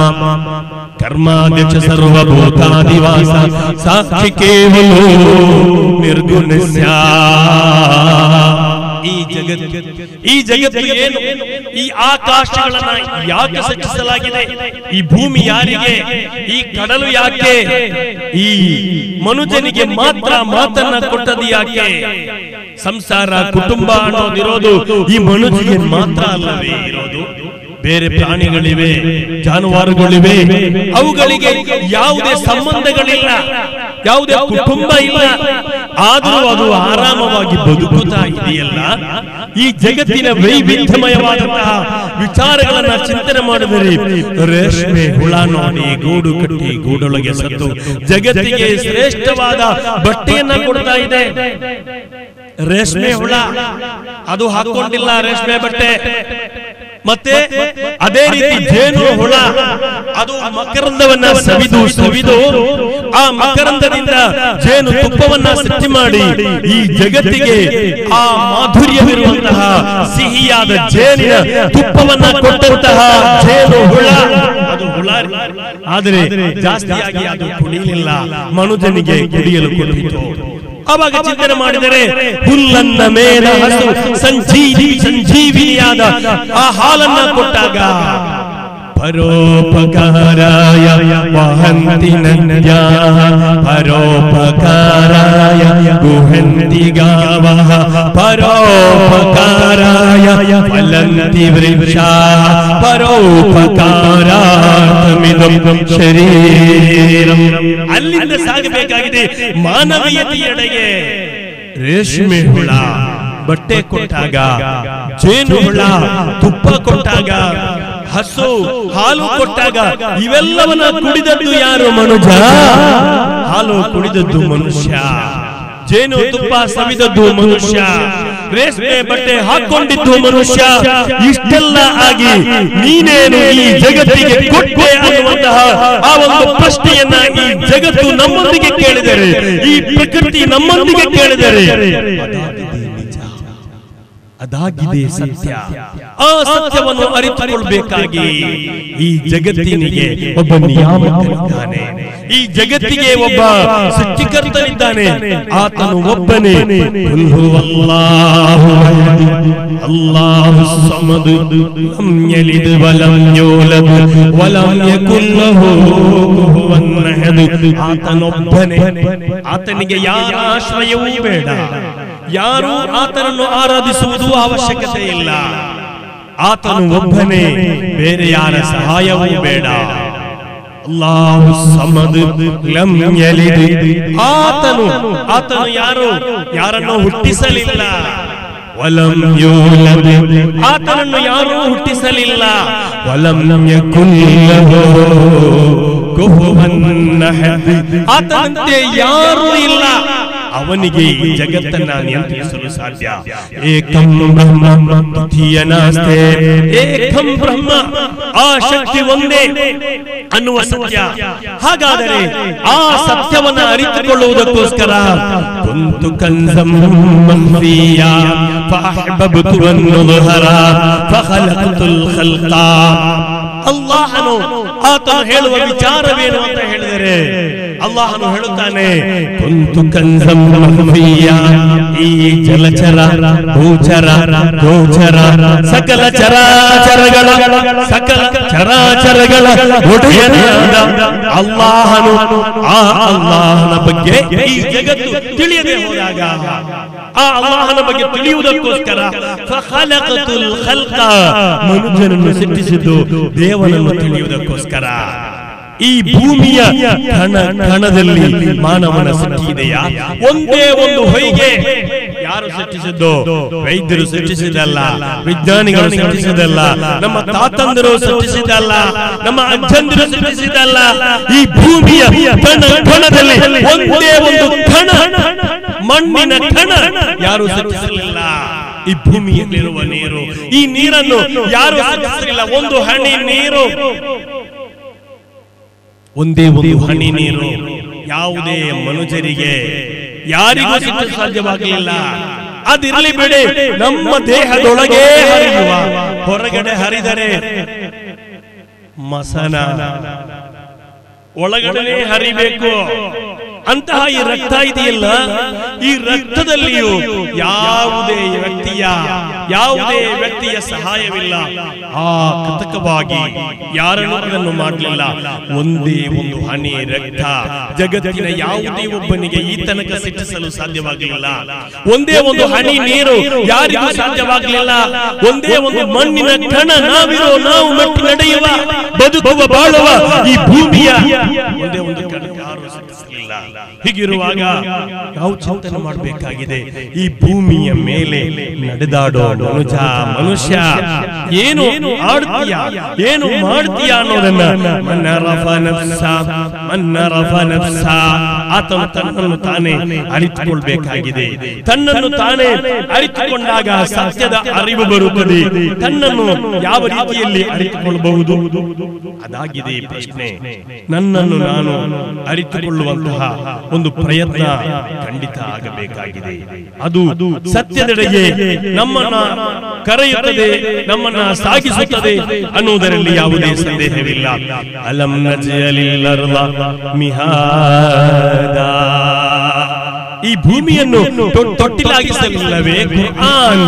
S2: ಕರ್ಮಾಧ್ಯಕ್ಷ ಸರ್ವಭೂತಾದಿವಾಸ ಸಾಕ್ಷಿ ಕೇವಲೋ ನಿರ್ಗುಣಸ್ಯ. ಈ ಜಗತ್ತು ಏನು? ಈ ಆಕಾಶಗಳನ್ನ ಯಾಕೆ ಸೃಷ್ಟಿಸಲಾಗಿದೆ? ಈ ಭೂಮಿ ಯಾರಿಗೆ? ಈ ಕಡಲು ಯಾಕೆ? ಈ ಮನುಷ್ಯನಿಗೆ ಮಾತ್ರ ಮಾತನ್ನ ಕೊಟ್ಟದ್ದು ಯಾಕೆ? ಸಂಸಾರ ಕುಟುಂಬ ಅನ್ನೋದಿರೋದು ಈ ಮನುಷ್ಯನಿಗೆ ಮಾತ್ರ ಅಲ್ಲವೇ ಇರೋದು? ಬೇರೆ ಪ್ರಾಣಿಗಳಿವೆ, ಜಾನುವಾರುಗಳಿವೆ, ಅವುಗಳಿಗೆ ಯಾವುದೇ ಸಂಬಂಧಗಳಿಲ್ಲ, ಯಾವುದೇ ಕುಟುಂಬ ಇಲ್ಲ, ಆದರೂ ಅದು ಆರಾಮವಾಗಿ ಬದುಕುತ್ತಾ ಇದೆಯಲ್ಲ. ಈ ಜಗತ್ತಿನ ವೈವಿಧ್ಯಮಯವಾದಂತಹ ವಿಚಾರಗಳನ್ನ ಚಿಂತನೆ ಮಾಡಿದರೆ ರೇಷ್ಮೆ ಹುಳ ನೋಡಿ ಗೂಡು ಕಟ್ಟಿ ಗೂಡೊಳಗೆ ಸತ್ತು ಜಗತ್ತಿಗೆ ಶ್ರೇಷ್ಠವಾದ ಬಟ್ಟೆಯನ್ನ ಕೊಡ್ತಾ ಇದೆ. ರೇಷ್ಮೆ ಹುಳ ಅದು ಹಾಕೊಂಡಿಲ್ಲ ರೇಷ್ಮೆ ಬಟ್ಟೆ. ಮತ್ತೆ ಅದೇ ರೀತಿ ಜೇನು ಹುಳ ಅದು ಮಕರಂದವನ್ನ ಸವಿದು ಆ ಮಕರಂದದಿಂದ ಜೇನು ತುಪ್ಪವನ್ನ ಸೃಷ್ಟಿ ಮಾಡಿ ಈ ಜಗತ್ತಿಗೆ ಆ ಮಾಧುರ್ಯವಿರುವಂತಹ ಸಿಹಿಯಾದ ಜೇನಿನ ತುಪ್ಪವನ್ನ ಕೊಟ್ಟಂತಹ ಜೇನು ಹುಳ ಅದು ಹುಳ. ಆದರೆ ಜಾಸ್ತಿಯಾಗಿ ಅದು ಕುಡಿಯಲಿಲ್ಲ, ಮನುಜನಿಗೆ ಕುಡಿಯಲು ಕೊಟ್ಟಿತು. ಅವಾಗ ಚಿಂತನೆ ಮಾಡಿದರೆ ಹುಲ್ಲನ್ನ ಮೇಲ ಹಸು ಸಂಜೀವಿನಿಯಾದ ಆ ಹಾಲನ್ನ ಕೊಟ್ಟಾಗ ಪರೋಪಕಾರಾಯ ವಹಂತಿ ನದ್ಯಾಃ ಪರೋಪಕಾರಾಯ ಗುಹಂತಿ ಗಾವಃ ಪರೋಪಕಾರಾಯ ಫಲಂತಿ ವೃಕ್ಷಾಃ ಪರೋಪಕಾರಾರ್ಥಮಿದಂ ಶರೀರಂ. ಅಲ್ಲಿಂದ ಸಾಗಬೇಕಾಗಿದೆ ಮಾನವೀಯತೆಯೆಡೆಗೆ. ರೇಷ್ಮೆ ಹುಳ ಬಟ್ಟೆ ಕೊಟ್ಟಾಗ, ಜೇನು ಹುಳ ತುಪ್ಪ ಕೊಟ್ಟಾಗ, ಹಸು ಹಾಲು ಕೊಟ್ಟಾಗ ಇವೆಲ್ಲವನ್ನ ಕುಡಿದದ್ದು ಯಾರು? ಮನುಜ. ಹಾಲು ಕುಡಿದದ್ದು ಮನುಷ್ಯ, ಜೇನು ತುಪ್ಪ ಸವಿದದ್ದು ಮನುಷ್ಯ, ರೇಷ್ಮೆ ಬಟ್ಟೆ ಹಾಕೊಂಡಿದ್ದು ಮನುಷ್ಯ. ಇಷ್ಟೆಲ್ಲ ಆಗಿ ನೀನೇನು ಈ ಜಗತ್ತಿಗೆ ಕೊಟ್ಟೆ ಅನ್ನುವಂತಹ ಆ ಒಂದು ಪ್ರಶ್ನೆಯನ್ನ ಈ ಜಗತ್ತು ನಮ್ಮೊಂದಿಗೆ ಕೇಳಿದರೆ, ಈ ಪ್ರಕೃತಿ ನಮ್ಮೊಂದಿಗೆ ಕೇಳಿದರೆ ಅದಾಗಿದೆ ಸತ್ಯ. ಆ ಸತ್ಯವನ್ನು ಅರಿತುಕೊಳ್ಳಬೇಕಾಗಿ ಈ ಜಗತ್ತಿನಿಗೆ ಒಬ್ಬ ನಿಯಾಮಕನಿದ್ದಾನೆ, ಈ ಜಗತ್ತಿಗೆ ಒಬ್ಬ ಸೃಷ್ಟಿಕರ್ತನಿದ್ದಾನೆ. ಆತನು ಒಬ್ಬನೇ. ಅಲ್ಲಾಹು ಸಮದ್ ಲಂ ಯಲಿದ್ ವಲಂ ಯೂಲದ್ ವಲಂ ಯಕುಲ್ ಲಹು ಕುಫುವನ್ ಅಹದ್. ಆತನೊಬ್ಬನೇ, ಆತನಿಗೆ ಯಾರ ಆಶ್ರಯವೂ ಬೇಡ, ಯಾರು ಆತನನ್ನು ಆರಾಧಿಸುವುದು ಅವಶ್ಯಕತೆ ಇಲ್ಲ. ಆತನು ಒಬ್ಬನೇ, ಬೇರೆ ಯಾರ ಸಹಾಯವೂ ಬೇಡ. ಅಲ್ಲಾಹು ಸಮದ್ ಲಂ ಯಲಿದ್. ಆತನು ಯಾರನ್ನು ಹುಟ್ಟಿಸಲಿಲ್ಲ. ವಲಂ ಯೂಲದ್. ಆತನನ್ನು ಯಾರೂ ಹುಟ್ಟಿಸಲಿಲ್ಲ. ವಲಂ ಯಕುಲ್ ಲಹು ಕುಫುವನ್ ಅಹದ್. ಆತನಂತೆ ಯಾರೂ ಇಲ್ಲ. ಅವನಿಗೆ ಈ ಜಗತ್ತನ್ನ ನಿಯಂತ್ರಿಸಲು ಸಾಧ್ಯ. ಏಕಂ ಬ್ರಹ್ಮ ದ್ವಿತೀಯ ನಾಸ್ತಿ. ಏಕಂ ಬ್ರಹ್ಮ, ಆ ಶಕ್ತಿ ಒಂದೇ ಅನ್ನುವ ಸತ್ಯ. ಹಾಗಾದರೆ ಆ ಸತ್ಯವನ್ನ ಅರಿತುಕೊಳ್ಳುವುದಕ್ಕೋಸ್ಕರ ಕುಂತು ಕಂಜಂ ಮಖ್ಫಿಯಾ فأحببت أن نظهر فخلقت الخلق. ಅಲ್ಲಾಹನು ಆತನು ಹೇಳುವ ವಿಚಾರವೇನು ಅಂತ ಹೇಳಿದರೆ ಅಲ್ಲಾಹನು ಹೇಳುತ್ತಾನೆ, ಕುಂತು ಕಂಜಂ ಮಖ್ಫಿಯ, ಈ ಜಲಚರ ಭೂಚರ ಗೋಚರ ಸಕಲ ಚರಾಚರಗಳ ಒಡೆಯನಾದ ಅಲ್ಲಾಹನು, ಆ ಅಲ್ಲಾಹನ ಬಗ್ಗೆ ಈ ಜಗತ್ತು ತಿಳಿಯದೆ ಹೋದಾಗ ಆ ಅಲ್ಲಾಹನ ಬಗ್ಗೆ ತಿಳಿಯುವುದಕ್ಕೋಸ್ಕರ ಫಖಲಕತುಲ್ ಖಲ್ಕ, ಮನುಷ್ಯನನ್ನು ಸೃಷ್ಟಿಸಿದ್ದು ದೇವರನ್ನು ತಿಳಿಯುವುದಕ್ಕೋಸ್ಕರ. ಈ ಭೂಮಿಯ ಕಣದಲ್ಲಿ ಮಾನವನ ಸೃಷ್ಟಿ ಇದೆಯಾ? ಒಂದೇ ಒಂದು ಹೊಯ್ಗೆ ಯಾರು ಸೃಷ್ಟಿಸಿದ್ದು? ವೈದ್ಯರು ಸೃಷ್ಟಿಸಿದಲ್ಲ, ವಿಜ್ಞಾನಿಗಳು ಸೃಷ್ಟಿಸಿದಲ್ಲ, ನಮ್ಮ ತಾತಂದಿರು ಸೃಷ್ಟಿಸಿದಲ್ಲ, ನಮ್ಮ ಅಜ್ಜಂದಿರು ಸೃಷ್ಟಿಸಿದಲ್ಲ. ಈ ಭೂಮಿಯ ಕಣದಲ್ಲಿ ಒಂದೇ ಒಂದು ಕಣ, ಮಣ್ಣಿನ ಕಣ ಯಾರು ಸೃಷ್ಟಿಸಲಿಲ್ಲ. ಈ ಭೂಮಿಯಲ್ಲಿರುವ ನೀರು, ಈ ನೀರನ್ನು ಯಾರು ಸೃಷ್ಟಿಸಲಿಲ್ಲ. ಒಂದು ಹನಿ ನೀರು, ಒಂದೇ ಒಂದು ಹನಿ ನೀರು ಯಾವುದೇ ಮನುಷ್ಯರಿಗೆ ಯಾರಿಗೂ ಸಿಕ್ಕಲು ಸಾಧ್ಯವಾಗಲಿಲ್ಲ. ಅದಿರಲಿ ಬಿಡಿ, ನಮ್ಮ ದೇಹದೊಳಗೆ ಹರಿಯುವ, ಹೊರಗಡೆ ಹರಿದರೆ ಮಸನ, ಒಳಗಡೆ ಹರಿಬೇಕು. ಅಂತಹ ಈ ರಕ್ತ ಇದೆಯಲ್ಲ, ಈ ರಕ್ತದಲ್ಲಿಯೂ ಯಾವುದೇ ವ್ಯಕ್ತಿಯ ಸಹಾಯವಿಲ್ಲ. ಆ ಕೃತಕವಾಗಿ ಯಾರನ್ನು ಅದನ್ನು ಮಾಡಲಿಲ್ಲ. ಒಂದೇ ಒಂದು ಹನಿ ರಕ್ತ ಜಗತ್ತಿನ ಯಾವುದೇ ಒಬ್ಬನಿಗೆ ಈ ತನಕ ಸೃಷ್ಟಿಸಲು ಸಾಧ್ಯವಾಗಲಿಲ್ಲ. ಒಂದೇ ಒಂದು ಹನಿ ನೀರು ಯಾರಿಗೂ ಸಾಧ್ಯವಾಗಲಿಲ್ಲ. ಒಂದೇ ಒಂದು ಮಣ್ಣಿನ ಕಣ, ನಾವು ಮೆಟ್ಟಿ ನಡೆಯುವ, ಬದುಕುವ, ಬಾಳುವ ಈ ಭೂಮಿಯ ಒಂದೇ ಒಂದು ಕಣ ಯಾರು ಸೃಷ್ಟಿಸಲಿಲ್ಲ. ಹೀಗಿರುವಾಗ ನಾವು ಚಿಂತನೆ ಮಾಡಬೇಕಾಗಿದೆ, ಈ ಭೂಮಿಯ ಮೇಲೆ ನಡೆದಾಡೋ ಮನುಷ್ಯ ಏನು ಆಡ್ತೀಯ, ಏನು ಮಾಡ್ತೀಯ ಅನ್ನೋದನ್ನ ಆತನು ತನ್ನನ್ನು ತಾನೇ ಅರಿತುಕೊಳ್ಬೇಕಾಗಿದೆ. ತನ್ನನ್ನು ತಾನೇ ಅರಿತುಕೊಂಡಾಗ ಸತ್ಯದ ಅರಿವು ಬರುತ್ತದೆ. ತನ್ನನ್ನು ಯಾವ ರೀತಿಯಲ್ಲಿ ಅರಿತುಕೊಳ್ಳಬಹುದು, ಅದಾಗಿದೆ ಪ್ರಶ್ನೆ. ನನ್ನನ್ನು ನಾನು ಅರಿತುಕೊಳ್ಳುವಂತಹ ಒಂದು ಪ್ರಯತ್ನ ಖಂಡಿತ ಆಗಬೇಕಾಗಿದೆ. ಅದು ಸತ್ಯದೆಡೆಗೆ ನಮ್ಮನ್ನ ಕರೆಯುತ್ತದೆ, ನಮ್ಮನ್ನ ಸಾಗಿಸುತ್ತದೆ ಅನ್ನುವುದರಲ್ಲಿ ಯಾವುದೇ ಸಂದೇಹವಿಲ್ಲ. ಅಲಂ ನಜ್ಅಲಿಲ್ ಅರ್ದ ಮಿಹಾದಾ, ಈ ಭೂಮಿಯನ್ನು ತೊಟ್ಟಿಲಾಗಿಸಲಿಲ್ಲವೇ ಖುರ್ಆನ್?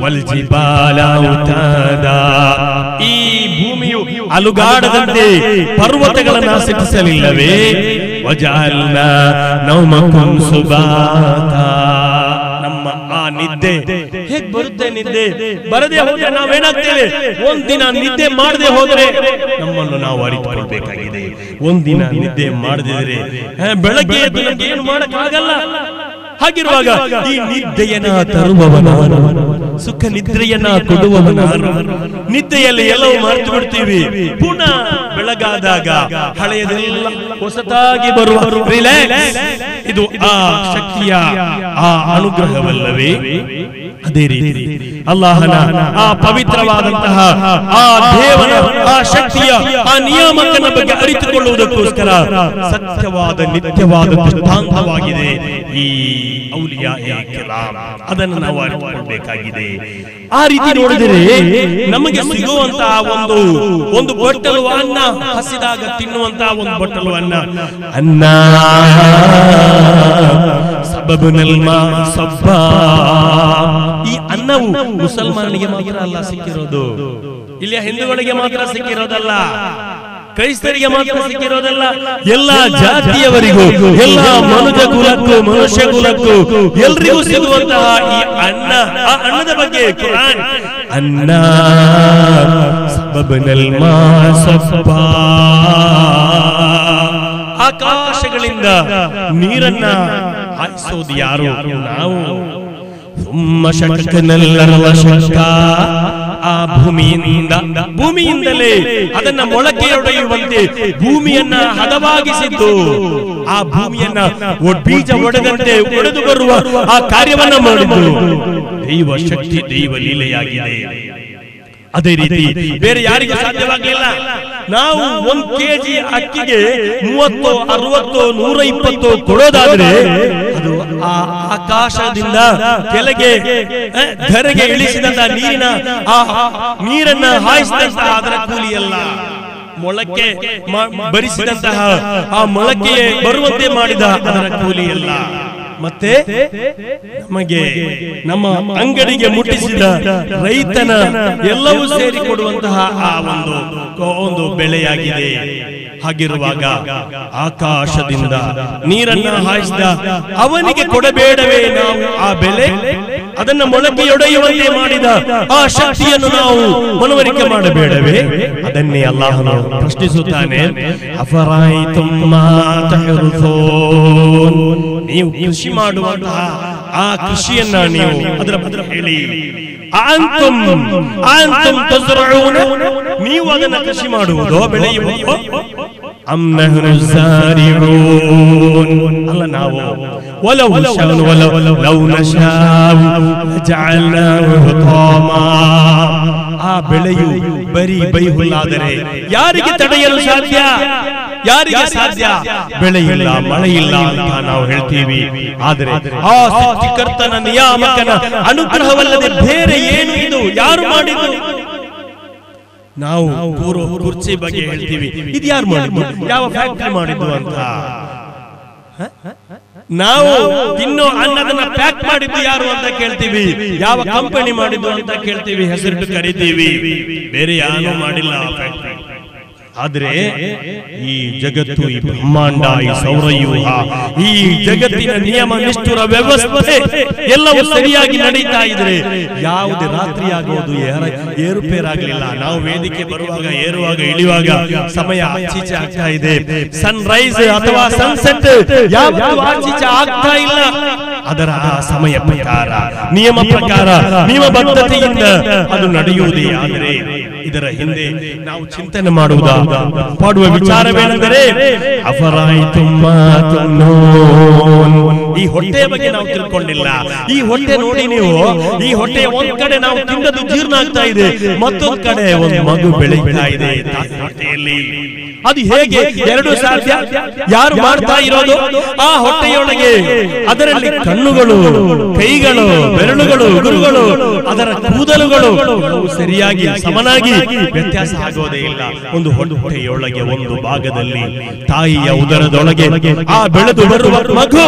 S2: ವಲ್ ಜಿಬಾಲ ಔತಾದಾ, ಈ ಭೂಮಿಯು ಅಲುಗಾಡದಂತೆ ಪರ್ವತಗಳನ್ನು ಸೃಷ್ಟಿಸಲಿಲ್ಲವೇ? ವಜಅಲ್ನಾ ನೌಮಕುಂ ಸುಬಾತಾ, ನಮ್ಮ ಆ ನಿದ್ದೆ ಹೇಗೆ ಬರುತ್ತೆ? ನಿದ್ದೆ ಬರದೆ ಹೋದ್ರೆ ನಾವೇನಾಗ್ತೇವೆ? ಒಂದಿನ ನಿದ್ದೆ ಮಾಡದೆ ಹೋದ್ರೆ ನಮ್ಮನ್ನು ನಾವು ಅರಿತುಕೊಳ್ಬೇಕಾಗಿದೆ. ಒಂದಿನ ನಿದ್ದೆ ಮಾಡದಿದ್ರೆ ಬೆಳಗ್ಗೆ ಎದ್ದು ನಮ್ಗೆ ಏನು ಮಾಡಕ್ಕಾಗಲ್ಲ. ಹಾಗಿರುವಾಗ ಈ ನಿದ್ದೆಯನ್ನ ತರುವವನಾನು, ಸುಖ ನಿದ್ರೆಯನ್ನ ಕೊಡುವವನಾನು. ನಿದ್ದೆಯಲ್ಲಿ ಎಲ್ಲವೂ ಮರೆತು ಬಿಡ್ತೀವಿ. ಪುನಃ ಬೆಳಗಾದಾಗ ಹಳೆಯದೆಲ್ಲ ಹೊಸತಾಗಿ ಬರುವ ರಿಲ್ಯಾಕ್ಸ್, ಇದು ಆ ಶಕ್ತಿಯ ಆ ಅನುಗ್ರಹವಲ್ಲವೇ? ಅದೇ ರೀತಿ ಅಲ್ಲಾಹನ ಆ ಪವಿತ್ರವಾದಂತಹ ಆ ದೇವನ ಆ ಶಕ್ತಿಯ ಆ ನಿಯಾಮಕನ ಬಗ್ಗೆ ಅರಿತುಕೊಳ್ಳುವುದಕ್ಕೋಸ್ಕರ ಸತ್ಯವಾದ ನಿತ್ಯವಾದ ದೃಷ್ಟಾಂತವಾಗಿದೆ ಈ ಔಲಿಯಾಎ ಕಿರಾಮ್. ಅದನ್ನು ನಾವು ಅರಿತುಕೊಳ್ಳಬೇಕಾಗಿದೆ. ಆ ರೀತಿ ನೋಡಿದರೆ ನಮಗೆ ಸಿಗುವಂತಹ ಒಂದು ಬಟ್ಟಲು ಅನ್ನ, ಹಸಿದಾಗ ತಿನ್ನುವಂತಹ ಒಂದು ಬಟ್ಟಲು ಅನ್ನ ಸಬಬುನಲ್ ಮಾ ಸಬ್ಬಾ. ಈ ಅನ್ನವು ಮುಸಲ್ಮಾನರಿಗೆ ಮಾತ್ರ ಅಲ್ಲ ಸಿಕ್ಕಿರೋದು, ಇಲ್ಲಿಯ ಹಿಂದೂಗಳಿಗೆ ಮಾತ್ರ ಸಿಕ್ಕಿರೋದಲ್ಲ, ಕ್ರೈಸ್ತರಿಗೆ ಮಾತ್ರ ಸಿಕ್ಕಿರೋದಲ್ಲ, ಎಲ್ಲಾ ಜಾತಿಯವರಿಗೂ, ಎಲ್ಲಾ ಮನುಷ್ಯ ಕುಲಕ್ಕೂ ಎಲ್ರಿಗೂ ಸಿಗುವಂತಹ ಈ ಅನ್ನ. ಆ ಅನ್ನದ ಬಗ್ಗೆ ಕುರಾನ್ ಅನ್ನ ಸಬಬುನಲ್ ಮಾ ಸಬ್ಬಾ, ಆಕಾಶಗಳಿಂದ ನೀರನ್ನ ಹಾಯಿಸೋದು ಯಾರು? ನಾವು. ಆ ಭೂಮಿಯಿಂದಲೇ ಅದನ್ನ ಮೊಳಕೆಯೊಡೆಯುವಂತೆ ಭೂಮಿಯನ್ನ ಹದವಾಗಿಸಿದ್ದು, ಆ ಭೂಮಿಯನ್ನ ಬೀಜ ಒಡೆದಂತೆ ಒಡೆದು ಬರುವ ಆ ಕಾರ್ಯವನ್ನ ಮಾಡಿದ್ದು ದೈವ ಶಕ್ತಿ, ದೈವ ಲೀಲೆಯಾಗಿದೆ. ಅದೇ ರೀತಿ ಬೇರೆ ಯಾರಿಗೂ ಸಾಧ್ಯವಾಗಲಿಲ್ಲ. ನಾವು 1 kg ಅಕ್ಕಿಗೆ 30, 60, 120 ಕೊಡೋದಾದ್ರೆ ಅದು ಆ ಆಕಾಶದಿಂದ ಕೆಳಗೆ ಧರೆಗೆ ಇಳಿಸಿದಂತಹ ನೀರನ್ನ ಹಾಯಿಸಿದಂತಹ ಅದರ ಕೂಲಿಯಲ್ಲ, ಮೊಳಕೆ ಬರಿಸಿದಂತಹ ಆ ಮೊಳಕೆಯೇ ಬರುವಂತೆ ಮಾಡಿದ ಅದರ ಕೂಲಿಯಲ್ಲ. ಮತ್ತೆ ನಮಗೆ ನಮ್ಮ ಅಂಗಡಿಗೆ ಮುಟ್ಟಿಸಿದ ರೈತನ ಎಲ್ಲವೂ ಸೇರಿ ಕೊಡುವಂತಹ ಆ ಒಂದು ಬೆಳೆಯಾಗಿದೆ. ಹಾಗಿರುವಾಗ ಆಕಾಶದಿಂದ ನೀರನ್ನ ಹಾಯಿಸಿದ ಅವನಿಗೆ ಕೊಡಬೇಡವೇ ನಾವು ಆ ಬೆಲೆ? ಅದನ್ನ ಮೊಳಕೆಯೊಡೆಯುವಂತೆ ಮಾಡಿದ ಆ ಶಕ್ತಿಯನ್ನು ನಾವು ಮನವರಿಕೆ ಮಾಡಬೇಡವೇ? ಅದನ್ನೇ ಅಲ್ಲಾಹನು ಪ್ರಶ್ನಿಸುತ್ತಾನೆ, ಅಫರಾಯಿತುಮ್ ಮಾ ತಹರುಸೂನ್, ನೀವು ಕೃಷಿ ಮಾಡುವಂತಹ ಆ ಕೃಷಿಯನ್ನ ನೀವು ಅದರ ಬದಲು ಹೇಳಿ, ಅಅಂತುಮ್ ತಜ್ರಊನ, ನೀವು ಅದನ್ನ ಕೃಷಿ ಮಾಡುವುದೋ ಬೆಳೆಯುವುದೋ, ಅಮ್ ನಹ್ನು ಝಾರಿಊನ್, ಅಲ್ಲ ನಾವು, ಲೌ ನಶಾഉ ಲಜಅಲ್ನಾಹು ಹುತಾಮಾ, ಆ ಬೆಳೆಯು ಬರೀ ಬೈಹುಲ್ಲಾದರೆ ಯಾರಿಗೆ ತಡೆಯಲು ಸಾಧ್ಯ? ಯಾರಿಗೆ ಸಾಧ್ಯ? ಬೆಳೆಯಿಲ್ಲ, ಮಳೆಯಿಲ್ಲ ಅಂತ ನಾವು ಹೇಳ್ತೀವಿ. ಆದರೆ ಆ ಸೃಷ್ಟಿಕರ್ತನ ನಿಯಾಮಕನ ಅನುಗ್ರಹವಲ್ಲದೆ ಬೇರೆ ಏನು ಇದು? ಯಾರು ಮಾಡಿದ್ದು? ನಾವು ಕುರ್ಚಿ ಬಗ್ಗೆ ಹೇಳ್ತೀವಿ, ಇದು ಯಾರು ಮಾಡಿದ್ದು? ಯಾವ ಫ್ಯಾಕ್ಟರಿ ಮಾಡಿದ್ದು ಅಂತ. ನಾವು ತಿನ್ನೋ ಅನ್ನದನ್ನ ಪ್ಯಾಕ್ ಮಾಡಿದ್ದು ಯಾರು ಅಂತ ಕೇಳ್ತೀವಿ, ಯಾವ ಕಂಪನಿ ಮಾಡಿದ್ದು ಅಂತ ಕೇಳ್ತೀವಿ, ಹೆಸರಿಟ್ಟು ಕರಿತೀವಿ. ಬೇರೆ ಯಾರು ಮಾಡಿಲ್ಲ ಆ ಫ್ಯಾಕ್ಟರಿ. ಆದ್ರೆ ಈ ಜಗತ್ತು, ಈ ಬ್ರಹ್ಮಾಂಡ, ಈ ಸೌರವ್ಯೂಹ, ಈ ಜಗತ್ತಿನ ನಿಯಮ ನಿಷ್ಠುರ ವ್ಯವಸ್ಥೆ ಎಲ್ಲವೂ ಸರಿಯಾಗಿ ನಡೀತಾ ಇದ್ರೆ ಯಾವುದೇ ರಾತ್ರಿ ಆಗೋದು ಏರುಪೇರಾಗ್ಲಿಲ್ಲ. ನಾವು ವೇದಿಕೆ ಬರುವಾಗ, ಏರುವಾಗ, ಇಳಿಯುವಾಗ ಸಮಯ ಆಚೀಚೆ ಆಗ್ತಾ ಇದೆ. ಸನ್ ರೈಸ್ ಅಥವಾ ಸನ್ಸೆಟ್ ಯಾವುದು ಆಚೀಚೆ ಆಗ್ತಾ ಇಲ್ಲ. ಅದರ ಸಮಯ ಪ್ರಕಾರ, ನಿಯಮ ಪ್ರಕಾರ, ನಿಯಮಬದ್ಧತೆಯಿಂದ ಅದು ನಡೆಯುವುದೇ. ಆದರೆ ಇದರ ಹಿಂದೆ ನಾವು ಚಿಂತನೆ ಮಾಡುವ ವಿಚಾರವೇನೆಂದರೆ, ಅಫರಾಯಿತುಮ್ ಮಾ ತುಮ್ನೂನ್, ಈ ಹೊಟ್ಟೆಯ ಬಗ್ಗೆ ನಾವು ತಿಳ್ಕೊಂಡಿಲ್ಲ. ಈ ಹೊಟ್ಟೆ ನೋಡಿ ನೀವು, ಈ ಹೊಟ್ಟೆ ಒಂದ್ ಕಡೆ ನಾವು ತಿಂದದ್ದು ಜೀರ್ಣ ಆಗ್ತಾ ಇದೆ, ಮತ್ತೊಂದ್ ಕಡೆ ಒಂದು ಮಗು ಬೆಳೀತಾ ಇದೆ ಹೊಟ್ಟೆಯಲ್ಲಿ. ಅದು ಹೇಗೆ ಎರಡು ಸಾಧ್ಯ? ಯಾರು ಮಾಡ್ತಾ ಇರೋದು? ಆ ಹೊಟ್ಟೆಯೊಳಗೆ ಅದರಲ್ಲಿ ಕಣ್ಣುಗಳು, ಕೈಗಳು, ಬೆರಳುಗಳು, ಉಗುರುಗಳು, ಅದರ ಕೂದಲುಗಳು ಸರಿಯಾಗಿ ಸಮನಾಗಿ ವ್ಯತ್ಯಾಸ ಆಗೋದೇ ಇಲ್ಲ. ಒಂದು ಹೊಟ್ಟೆಯೊಳಗೆ ಒಂದು ಭಾಗದಲ್ಲಿ ತಾಯಿಯ ಉದರದೊಳಗೆ ಆ ಬೆಳೆದು ಬರುವ ಮಗು,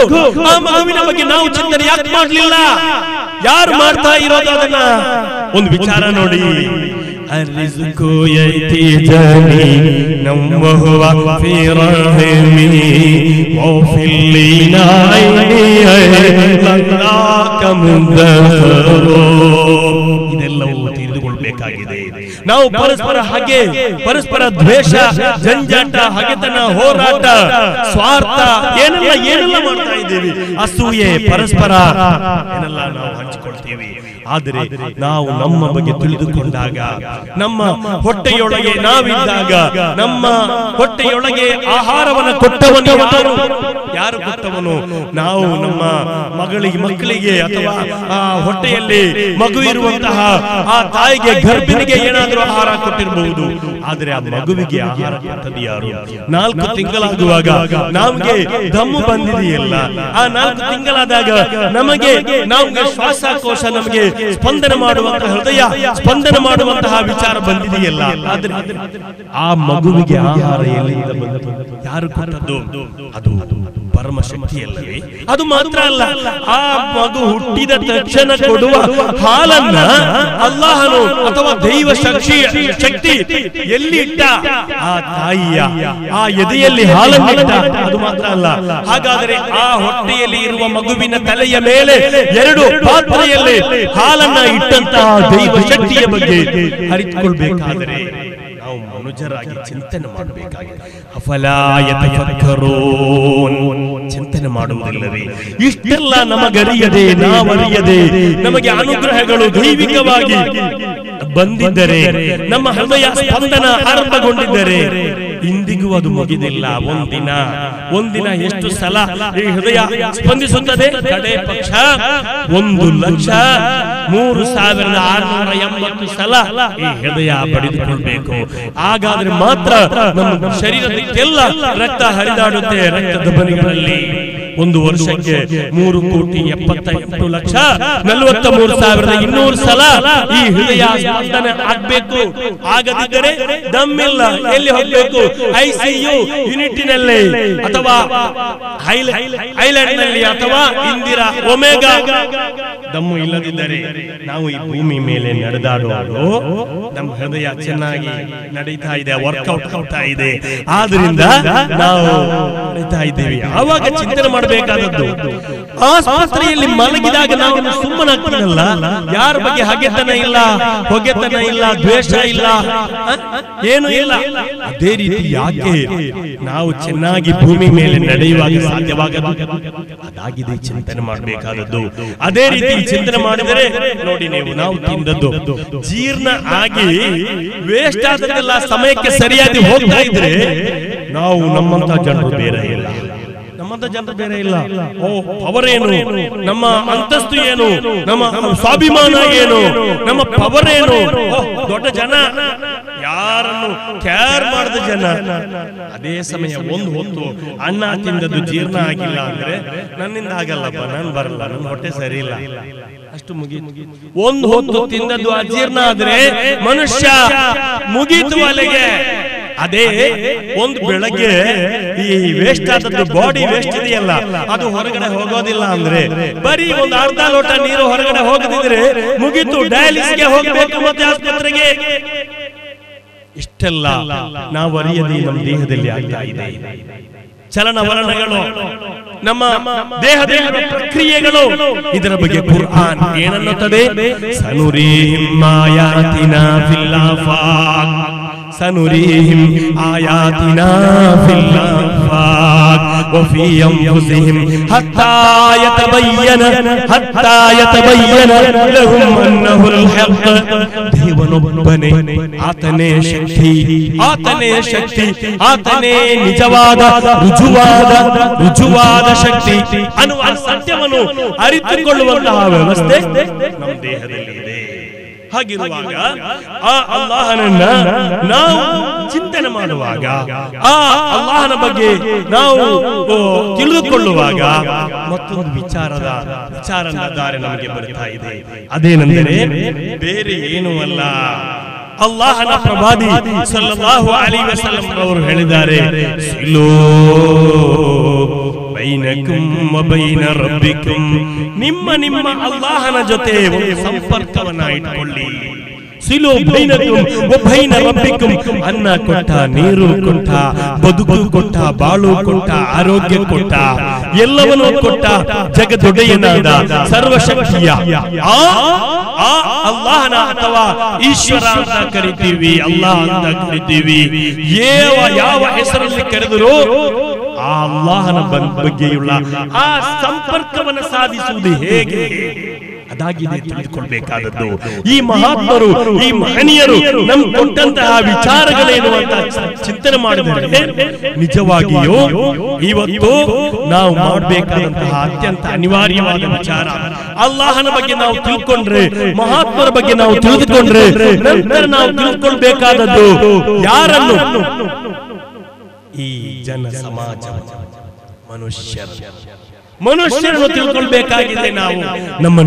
S2: ಆ ಮಗುವಿನ ಬಗ್ಗೆ ನಾವು ಚಿಂತನೆ ಯಾಕೆ ಮಾಡಲಿಲ್ಲ? ಯಾರು ಮಾಡ್ತಾ ಇರೋದು ಅದನ್ನ? ಒಂದು ವಿಚಾರ ನೋಡಿ, الرزق يأتي جميعا وهو في رحمي وفي الليل عيني لك مدخر. ಇದೆಲ್ಲವೂ ತಿಳಿದುಕೊಳ್ಳಬೇಕಾಗಿದೆ. ನಾವು ಪರಸ್ಪರ ಹಗೆ, ಪರಸ್ಪರ ದ್ವೇಷ, ಜಂಜಾಟ, ಹಗೆತನ, ಹೋರಾಟ, ಸ್ವಾರ್ಥ ಏನೆಲ್ಲ ಮಾಡ್ತಾ ಇದ್ದೀವಿ. ಅಸೂಯೆ, ಪರಸ್ಪರ ಏನೆಲ್ಲ ನಾವು ಹಂಚಿಕೊಳ್ತೀವಿ. ಆದರೆ ನಾವು ನಮ್ಮ ಬಗ್ಗೆ ತಿಳಿದುಕೊಂಡಾಗ, ನಮ್ಮ ಹೊಟ್ಟೆಯೊಳಗೆ ನಾವಿದ್ದಾಗ, ನಮ್ಮ ಹೊಟ್ಟೆಯೊಳಗೆ ಆಹಾರವನ್ನು ಕೊಟ್ಟವನು ಯಾರು ಕೊಟ್ಟವನು? ನಾವು ನಮ್ಮ ಮಕ್ಕಳಿಗೆ ಅಥವಾ ಆ ಹೊಟ್ಟೆಯಲ್ಲಿ ಮಗು ಇರುವಂತಹ ಆ ತಾಯಿಗೆ, ಗರ್ಭಿಣಿಗೆ ಏನಾದರೂ ಆಹಾರ ಕೊಟ್ಟಿರಬಹುದು. ಆದರೆ ಆ ಮಗುವಿಗೆ ಆಹಾರ ಕೊಟ್ಟದ್ದು ಯಾರು? 4 ತಿಂಗಳಾಗುವಾಗ ನಮಗೆ ದಮ್ಮು ಬಂದಿದೆಯಲ್ಲ, ಆ 4 ತಿಂಗಳಾದಾಗ ನಮಗೆ ಶ್ವಾಸಕೋಶ, ನಮಗೆ ಸ್ಪಂದನ ಮಾಡುವಂತಹ ಹೃದಯ ಸ್ಪಂದನ ಮಾಡುವಂತಹ ವಿಚಾರ ಬಂದಿದೆಯಲ್ಲ. ಆದ್ರೆ ಆ ಮಗುವಿಗೆ ಆಹಾರ ಎಲ್ಲಿಂದ ಬಂತು? ಯಾರು ಕೊಟ್ಟದ್ದು? ಅದು ಪರಮ ಶಕ್ತಿಯಲ್ಲವೇ? ಅದು ಮಾತ್ರ ಅಲ್ಲ, ಆ ಮಗು ಹುಟ್ಟಿದ ತಕ್ಷಣ ಕೊಡುವ ಹಾಲನ್ನ ಅಲ್ಲಾಹನು ಅಥವಾ ದೈವ ಶಕ್ತಿ ಎಲ್ಲಿ ಇಟ್ಟ? ಆ ತಾಯಿಯ ಆ ಎದೆಯಲ್ಲಿ ಹಾಲನ್ನಿಟ್ಟ. ಅದು ಮಾತ್ರ ಅಲ್ಲ, ಹಾಗಾದರೆ ಆ ಹೊಟ್ಟೆಯಲ್ಲಿ ಇರುವ ಮಗುವಿನ ತಲೆಯ ಮೇಲೆ 2 ಪಾತ್ರೆಯಲ್ಲಿ ಹಾಲನ್ನ ಇಟ್ಟಂತಹ ದೈವ ಶಕ್ತಿಯ ಬಗ್ಗೆ ಅರಿತುಕೊಳ್ಬೇಕಾದರೆ ನಾವು ಮನುಜರಾಗಿ ಚಿಂತನೆ ಮಾಡಬೇಕಾಗಿದೆ. ಅಫಲಾ ಯತಫಕ್ಕರೂನ್, ಚಿಂತನೆ ಮಾಡುವುದಿಲ್ಲವೇ? ಇಷ್ಟೆಲ್ಲ ನಮಗರಿಯದೆ, ನಾವರಿಯದೆ ನಮಗೆ ಅನುಗ್ರಹಗಳು ದೈವಿಕವಾಗಿ ಬಂದಿದ್ದರೆ, ನಮ್ಮ ಹೃದಯ ಸ್ಪಂದನ ಆರಂಭಗೊಂಡಿದ್ದರೆ ಇಂದಿಗೂ ಅದು ಮುಗಿದಿಲ್ಲ. ಒಂದಿನ ಎಷ್ಟು ಸಲ ಈ ಹೃದಯ ಸ್ಪಂದಿಸುತ್ತದೆ? ಕಡೆ ಪಕ್ಷ 1,03,680 ಸಲ ಈ ಹೃದಯ ಬಡಿದುಕೊಳ್ಬೇಕು. ಹಾಗಾದ್ರೆ ಮಾತ್ರ ನಮ್ಮ ಶರೀರದಕ್ಕೆಲ್ಲ ರಕ್ತ ಹರಿದಾಡುತ್ತೆ, ರಕ್ತದ ಬನಿಗಳಲ್ಲಿ ಒಂದು ವರ್ಷಕ್ಕೆ 3,78,43,200 ಸಲ ಈ ಹೃದಯ ಸ್ಪಂದನೆ ಆಗ್ಬೇಕು. ಆಗದಿದ್ದರೆ ದಮ್ಮಿಲ್ಲ, ಎಲ್ಲಿ ಹೋಗ್ಬೇಕು? ICU ಯೂನಿಟಿನಲ್ಲಿ ಅಥವಾ ಐಲ್ಯಾಂಡ್ ನಲ್ಲಿ ಅಥವಾ ಇಂದಿರಾ ಒಮೆಗಾ. ದಮ್ಮು ಇಲ್ಲದಿದ್ದರೆ ನಾವು ಈ ಭೂಮಿ ಮೇಲೆ ನಡೆದಾಡುವುದು ನಮ್ಮ ಹೃದಯ ಚೆನ್ನಾಗಿ ನಡೀತಾ ಇದೆ, ವರ್ಕೌಟ್ ಆಗ್ತಾ ಇದೆ, ಆದ್ರಿಂದ ನಾವು ನಡೀತಾ ಇದ್ದೀವಿ. ಆವಾಗ ಚಿಂತನೆ ಮಾಡಬೇಕಾದದ್ದು, ಆಸ್ಪತ್ರೆಯಲ್ಲಿ ಮಲಗಿದಾಗ ನಾವು ಸುಮ್ಮನಾಗ್ತೀನಲ್ಲ, ಯಾರ ಬಗ್ಗೆ ಹಗೆತನ ಇಲ್ಲ, ಹೊಗೆತನ ಇಲ್ಲ, ದ್ವೇಷ ಇಲ್ಲ, ಏನು ಇಲ್ಲ. ಅದೇ ರೀತಿ ಯಾಕೆ ನಾವು ಚೆನ್ನಾಗಿ ಭೂಮಿ ಮೇಲೆ ನಡೆಯುವಾಗ ಸಾಧ್ಯವಾಗದು? ಅದಾಗಿದೆ ಚಿಂತನೆ ಮಾಡಬೇಕಾದದ್ದು. ಅದೇ ರೀತಿ ಚಿಂತನೆ ಮಾಡಿದರೆ ನೋಡಿ, ನಾವು ತಿಂದದ್ದು ಜೀರ್ಣ ಆಗಿ ವೇಸ್ಟ್ ಆದದ್ದೆಲ್ಲ ಸಮಯಕ್ಕೆ ಸರಿಯಾಗಿ ಹೋಗ್ತಾ ಇದ್ರೆ ನಾವು ನಮ್ಮಂತ ಜನರು ಬೇರೆ ಇಲ್ಲ, ನಮ್ಮಂತ ಜನರು ಬೇರೆ ಇಲ್ಲ. ಪವರ್ ಏನು, ನಮ್ಮ ಅಂತಸ್ತು ಏನು, ನಮ್ಮ ಸ್ವಾಭಿಮಾನ ಏನು, ನಮ್ಮ ಪವರ್ ಏನು, ದೊಡ್ಡ ಜನ, ಯಾರನ್ನು ಕೇರ್ ಮಾಡಿದ ಜನ. ಅದೇ ಸಮಯ ಒಂದು ಹೊತ್ತು ಅನ್ನ ತಿಂದದ್ದು ಜೀರ್ಣ ಆಗಿಲ್ಲ ಅಂದ್ರೆ ನನ್ನಿಂದ ಆಗಲ್ಲಪ್ಪ, ನಾನು ಬರಲ್ಲ, ನನ್ನ ಹೊಟ್ಟೆ ಸರಿ ಇಲ್ಲ, ಅಷ್ಟು ಮುಗೀತು. ಒಂದು ಹೊತ್ತು ತಿಂದದ್ದು ಅಜೀರ್ಣ ಆದ್ರೆ ಮನುಷ್ಯ ಮುಗೀತು ಅಲ್ಲಿಗೆ. ಅದೇ ಒಂದು ಬೆಳಗ್ಗೆ ಈ ವೇಸ್ಟ್ ಆದದ್ದು ಬಾಡಿ ವೇಸ್ಟ್ ಇದೆಯಲ್ಲ, ಅದು ಹೊರಗಡೆ ಹೋಗೋದಿಲ್ಲ ಅಂದ್ರೆ, ಬರೀ ಒಂದು ಅರ್ಧ ಲೋಟ ನೀರು ಹೊರಗಡೆ ಹೋಗದಿದ್ರೆ ಮುಗೀತು, ಡಯಾಲಿಸಿಸ್ಗೆ ಹೋಗಬೇಕು ಮತ್ತೆ ಆಸ್ಪತ್ರೆಗೆ. ಇಷ್ಟೆಲ್ಲ ನಾವು ಅರಿಯದೆ ನಮ್ಮ ದೇಹದಲ್ಲಿ ಆಗ್ತಾ ಇದೆ. ಚಲನವಲನಗಳು, ನಮ್ಮ ದೇಹದ ಪ್ರಕ್ರಿಯೆಗಳು, ಇದರ ಬಗ್ಗೆ ಕುರ್ಆನ್ ಏನನ್ನುತ್ತದೆ? ಸನುರೀಹಿಂ ಆಯಾತಿನಾ ಫಿಲ್ ಆಫಾಕ್, ಸನುರೀಹಿಂ ಆಯಾತಿನಾ ಫಿಲ್ ಆಫಾಕ್ ವಫೀ ಅನ್ಫುಸಿಹಿಂ ಹತ್ತಾ ಯತಬಯ್ಯನ ಲಹುಂ ಅನ್ನಹುಲ್ ಹಕ್. ದೇವನೊಬ್ಬನೇ, ಆತನೇ ಶಕ್ತಿ, ಆತನೇ ಶಕ್ತಿ, ಆತನೇ ನಿಜವಾದ ರುಜುವಾದ ಶಕ್ತಿ ಅನ್ನುವ ಸತ್ಯವನ್ನು ಅರಿತುಕೊಳ್ಳುವಂತಹ ವ್ಯವಸ್ಥೆ ನಮ್ಮ ದೇಹದಲ್ಲಿ ಇದೆ. ಹಾಗಿರುವಾಗ ಆ ಅಲ್ಲಾಹನನ್ನ ನಾವು ಚಿಂತನೆ ಮಾಡುವಾಗ, ಆ ಅಲ್ಲಾಹನ ಬಗ್ಗೆ ನಾವು ತಿಳಿದುಕೊಳ್ಳುವಾಗ ಮತ್ತೊಂದು ವಿಚಾರದ ದಾರಿ ನಮಗೆ ಬರ್ತಾ ಇದೆ. ಅದೇನೆಂದರೆ ಬೇರೆ ಏನೂ ಅಲ್ಲ, ಅಲ್ಲಾಹನ ಪ್ರವಾದಿ ಸಲ್ಲಲ್ಲಾಹು ಅಲೈಹಿ ವಸಲ್ಲಂ ಅವರು ಹೇಳಿದ್ದಾರೆ, ಸಿಲೋ ಬೈನಕುಂ ವ ಬೈನ ರಬ್ಬಿಕುಂ, ನಿಮ್ಮ ಅಲ್ಲಾಹನ ಜೊತೆ ಒಂದು ಸಂಪರ್ಕವನ್ನ ಇಟ್ಕೊಳ್ಳಿ. ಸಿಲೋ ಬೈನಕುಂ ವ ಬೈನ ರಬ್ಬಿಕುಂ, ಅನ್ನ ಕೊಟ್ಟ, ನೀರು ಕೊಟ್ಟ, ಬದುಕು ಕೊಟ್ಟ, ಬಾಳು ಕೊಟ್ಟ, ಆರೋಗ್ಯ ಕೊಟ್ಟ, ಎಲ್ಲವನ್ನೂ ಕೊಟ್ಟ ಜಗದೊಡೆಯನಾದ ಸರ್ವಶಕ್ತಿಯ ಆ ಅಲ್ಲಾಹನ ಅಥವಾ ಈಶ್ವರ ಅಂತ ಕರಿತೀವಿ, ಅಲ್ಲಾಹ್ ಅಂತ ಕರಿತೀವಿ. ಯಾವ ಹೆಸರಲ್ಲಿ ಕರೆದರೂ ಆ ಅಲ್ಲಾಹನ ಬಗ್ಗೆಯುಳ್ಳ ಆ ಸಂಪರ್ಕವನ್ನು ಸಾಧಿಸುವುದು ಹೇಗೆ, ಅದಾಗಿದೆ ತಿಳಿದುಕೊಳ್ಬೇಕಾದದ್ದು. ಈ ಮಹಾತ್ಮರು, ಈ ಮಹನೀಯರು ನಮ್ಗೆ ಕೊಟ್ಟಂತಹ ವಿಚಾರಗಳೇನು ಅಂತ ಚಿಂತನೆ ಮಾಡಿದರೆ ನಿಜವಾಗಿಯೂ ಇವತ್ತು ನಾವು ಮಾಡಬೇಕಾದಂತಹ ಅತ್ಯಂತ ಅನಿವಾರ್ಯವಾದ ವಿಚಾರ, ಅಲ್ಲಾಹನ ಬಗ್ಗೆ ನಾವು ತಿಳ್ಕೊಂಡ್ರೆ, ಮಹಾತ್ಮರ ಬಗ್ಗೆ ನಾವು ತಿಳಿದುಕೊಂಡ್ರೆ, ನಂತರ ನಾವು ತಿಳ್ಕೊಳ್ಬೇಕಾದದ್ದು ಯಾರನ್ನು? ಈ ಜನ ಸಮಾಜ, ಮನುಷ್ಯರನ್ನು ತಿಳ್ಕೊಳ್ಬೇಕಾಗಿದೆ. ನಾವು ನಮ್ಮ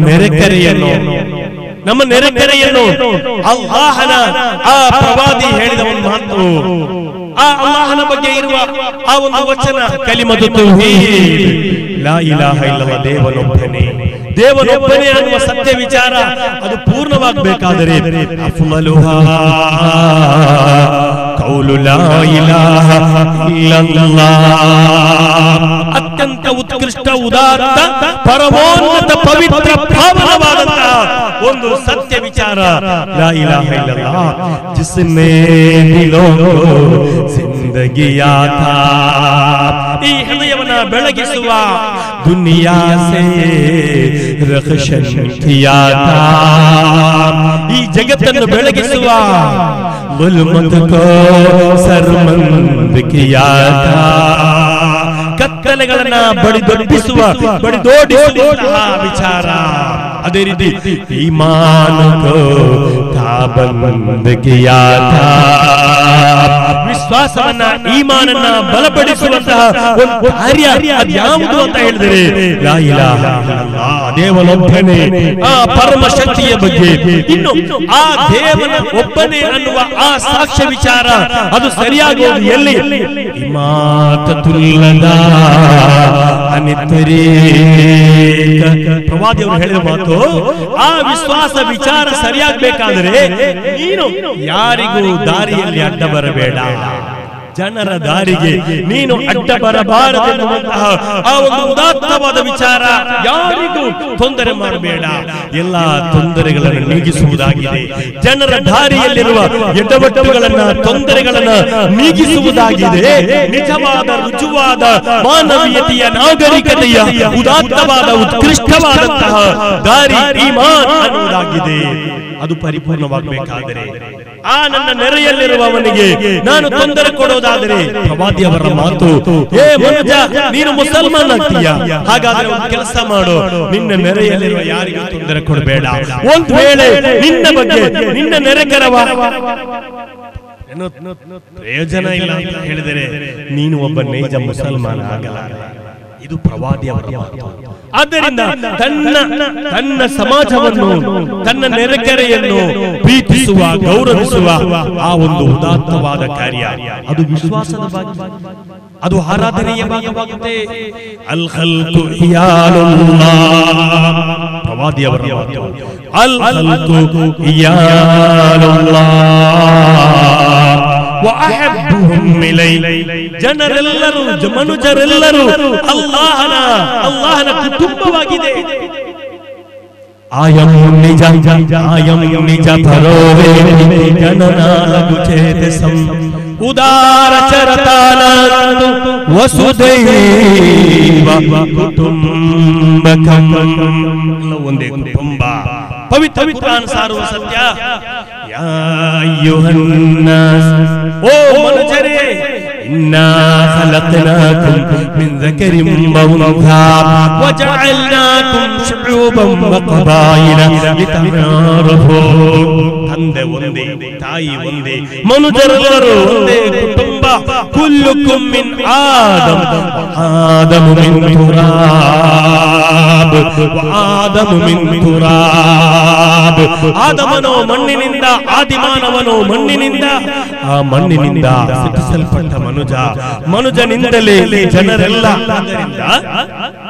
S2: ನೆರೆಕೆರೆಯನ್ನು ಅಲ್ಲಾಹನ ಆ ಪ್ರವಾದಿ ಹೇಳಿದ ಒಂದು ಮಾತು, ಆ ಅಲ್ಲಾಹನ ಬಗ್ಗೆ ಇರುವ ಆ ಒಂದು ವಚನ ಕಲಿಮತು ತೌಹೀದ್, ಲಾ ಇಲಾಹ ಇಲ್ಲಲ್ಲಾಹ್, ದೇವನೊಬ್ಬನೇ ಅನ್ನುವ ಸತ್ಯ ವಿಚಾರ ಅದು ಪೂರ್ಣವಾಗಬೇಕಾದರೆ ಅಫ್ಲಲುಹಾ ಕೌಲು ಲಾ ಇಲಾಹ ಇಲ್ಲಲ್ಲಾಹ್, ಅತ್ಯಂತ ಉತ್ಕೃಷ್ಟ, ಉದಾತ್ತ, ಪರಮೋನ್ನತ, ಪವಿತ್ರ, ಪಾವನವಾದಂತಹ ಒಂದು ಸತ್ಯ ವಿಚಾರ ಲಾ ಇಲಾಹ ಇಲ್ಲಲ್ಲಾಹ್. ಜಿಸ್ನೇ ದಿಲೋಂ ಕೋ ಜಿಂದಗಿ ಆತಾ, ಈ ಹೃದಯವನ್ನ ಬೆಳಗಿಸುವ, ದುನಿಯಾ ಸೇ ರಕ್ಷನ್ ಕಿಯಾ ತಾ, ಈ ಜಗತ್ತನ್ನು ಬೆಳಗಿಸುವ, ಗುಲ್ಮತ್ ಕೋ ಸರ್ಮಂದ್ ಕಿಯಾ ತಾ, ಕತ್ತಲೆಗಳನ್ನ ಬಡಿದೋಡಿಸುವ ವಿಚಾರ. ಅದೇ ರೀತಿ ಈಮಾನ್ ಕೋ ತಾಬಂದ್ ಕಿಯಾ ತಾ, ವಿಶ್ವಾಸವನ್ನ ಈಮಾನನ್ನ ಬಲಪಡಿಸುವಂತಹ ಒಂದು ಕಾರ್ಯ ಅದ್ಯಾವುದು ಅಂತ ಹೇಳಿದರೆ ಲಾ ಇಲಾಹ ಇಲ್ಲಲ್ಲಾಹ್, ದೇವನೊಬ್ಬನೇ, ಆ ಪರಮ ಶಕ್ತಿಯ ಬಗ್ಗೆ, ಇನ್ನು ಆ ದೇವನ ಒಬ್ಬನೇ ಅನ್ನುವ ಆ ಸಾಕ್ಷ್ಯ ವಿಚಾರ ಅದು ಸರಿಯಾಗುವುದು ಎಲ್ಲಿ? ಇಮಾತತುಲ್ಲದ ಅನಿತರೇಕ. ಪ್ರವಾದಿಯವರು ಹೇಳಿದ ಮಾತು, ಆ ವಿಶ್ವಾಸ ವಿಚಾರ ಸರಿಯಾಗಬೇಕಾದರೆ ನೀನು ಯಾರಿಗೂ ದಾರಿಯಲ್ಲಿ ಅಡ್ಡ ಬರಬೇಡ, ಜನರ ದಾರಿಗೆ ನೀನು ಅಡ್ಡ ಬರಬಾರದೆನ್ನುವಂತಹ ಆ ಒಂದು ಉದಾತ್ತವಾದ ವಿಚಾರ. ಯಾರಿಗೂ ತೊಂದರೆ ಮಾಡಬೇಡ, ಎಲ್ಲಾ ತೊಂದರೆಗಳನ್ನು ನೀಗಿಸುವುದಾಗಿದೆ. ಜನರ ದಾರಿಯಲ್ಲಿರುವ ಎಡವಟ್ಟುಗಳನ್ನ, ತೊಂದರೆಗಳನ್ನ ನೀಗಿಸುವುದಾಗಿದೆ. ನಿಜವಾದ ರುಜುವಾದ ಮಾನವೀಯತೆಯ, ನಾಗರಿಕತೆಯ ಉದಾತ್ತವಾದ ಉತ್ಕೃಷ್ಟವಾದಂತಹ ದಾರಿ ಈಮಾನ್ ಅನ್ನುವುದಾಗಿದೆ. ಅದು ಪರಿಪೂರ್ಣವಾಗಬೇಕಾದರೆ ಆ ನನ್ನ ನೆರೆಯಲ್ಲಿರುವವನಿಗೆ ನಾನು ತೊಂದರೆ ಕೊಡೋದಾದರೆ, ಪ್ರವಾದಿಯವರ ಮಾತು, ಏ ಮನುಜ, ನೀನು ಮುಸಲ್ಮಾನ್ ಆಗ್ತೀಯ, ಹಾಗಾದ್ರೆ ಒಂದು ಕೆಲಸ ಮಾಡು, ನಿನ್ನ ನೆರೆಯಲ್ಲಿರುವ ಯಾರಿಗೂ ತೊಂದರೆ ಕೊಡಬೇಡ. ಒಂದು ವೇಳೆ ನಿನ್ನ ಬಗ್ಗೆ ನಿನ್ನ ನೆರೆಕರವ ಪ್ರಯೋಜನ ಇಲ್ಲ ಅಂತ ಹೇಳಿದರೆ ನೀನು ಒಬ್ಬ ನೈಜ ಮುಸಲ್ಮಾನ ಆಗಲ್ಲ. ಇದು ಪ್ರವಾದಿಯವರ ಮಾತು. ಆದ್ದರಿಂದ ತನ್ನ ಸಮಾಜವನ್ನು, ತನ್ನ ನೆರೆಕೆರೆಯನ್ನು ಪ್ರೀತಿಸುವ, ಗೌರವಿಸುವ ಆ ಒಂದು ಉದಾತ್ತವಾದ ಕಾರ್ಯ ಅದು ವಿಶ್ವಾಸದ ಭಾಗ, ಅದು ಆರಾಧನೆಯ ಭಾಗವಾಗುತ್ತೆ. ಅಲ್ ಖಲ್ಕು ಇಯಾಲುಲ್ಲಾಹ್, ಪ್ರವಾದಿಯವರ ಮಾತು, ಅಲ್ ಖಲ್ಕು ಇಯಾಲುಲ್ಲಾಹ್ ವಅಹಬ್ಬುಹುಮ್ ಇಲೈ. ಜನರೆಲ್ಲರೂ, ಮನುಜರೆಲ್ಲರೂ ಅಲ್ಲಾಹನ ಕುಟುಂಬವಾಗಿದೆ. ಆಯಂ ನಿಜ ಪರೋವೆ ಜನನಾಲಗು ಚೇತಸಂ ಉದಾರ ಚರತಾನಂದು ವಸುದೈವ ಕುಟುಂಬಕಂ. ಒಂದೇ ಕುಟುಂಬ. ಪವಿತ್ರ ಕುರ್ಆನ್ ಸಾರುವ ಸತ್ಯ. ಯಾ ಅಯ್ಯುಹನ್ನಾಸ್, ಓ ಮನುಜರೇ, ಇನ್ನಾ ಖಲಕ್ನಾಕುಂ ಮಿನ್ ذكرٍ وأنثى وجعلناكم شعوبا وقبائل لتعارفوا. ತಂದೆ ಒಂದೇ, ತಾಯಿ ಒಂದೇ, ಮನುಜರೆಲ್ಲರೂ ಒಂದೇ ಕುಟುಂಬ. ಕುಲ್ಲುಕುಂ ಮಿನ್ ಆದಮ್ ಆದಮು ಮಿನ್ ತುರಾಬ್ ಆದಮು ಮಿನ್ ತುರಾಬ್. ಆದಮನೋ ಮಣ್ಣಿನಿಂದ, ಆದಿಮಾನವನೋ ಮಣ್ಣಿನಿಂದ, ಆ ಮಣ್ಣಿನಿಂದ ಸೃಷ್ಟಿಸಲ್ಪಟ್ಟ ಮನುಜನಿಂದಲೇ ಜನರೆಲ್ಲ. ಆದ್ದರಿಂದ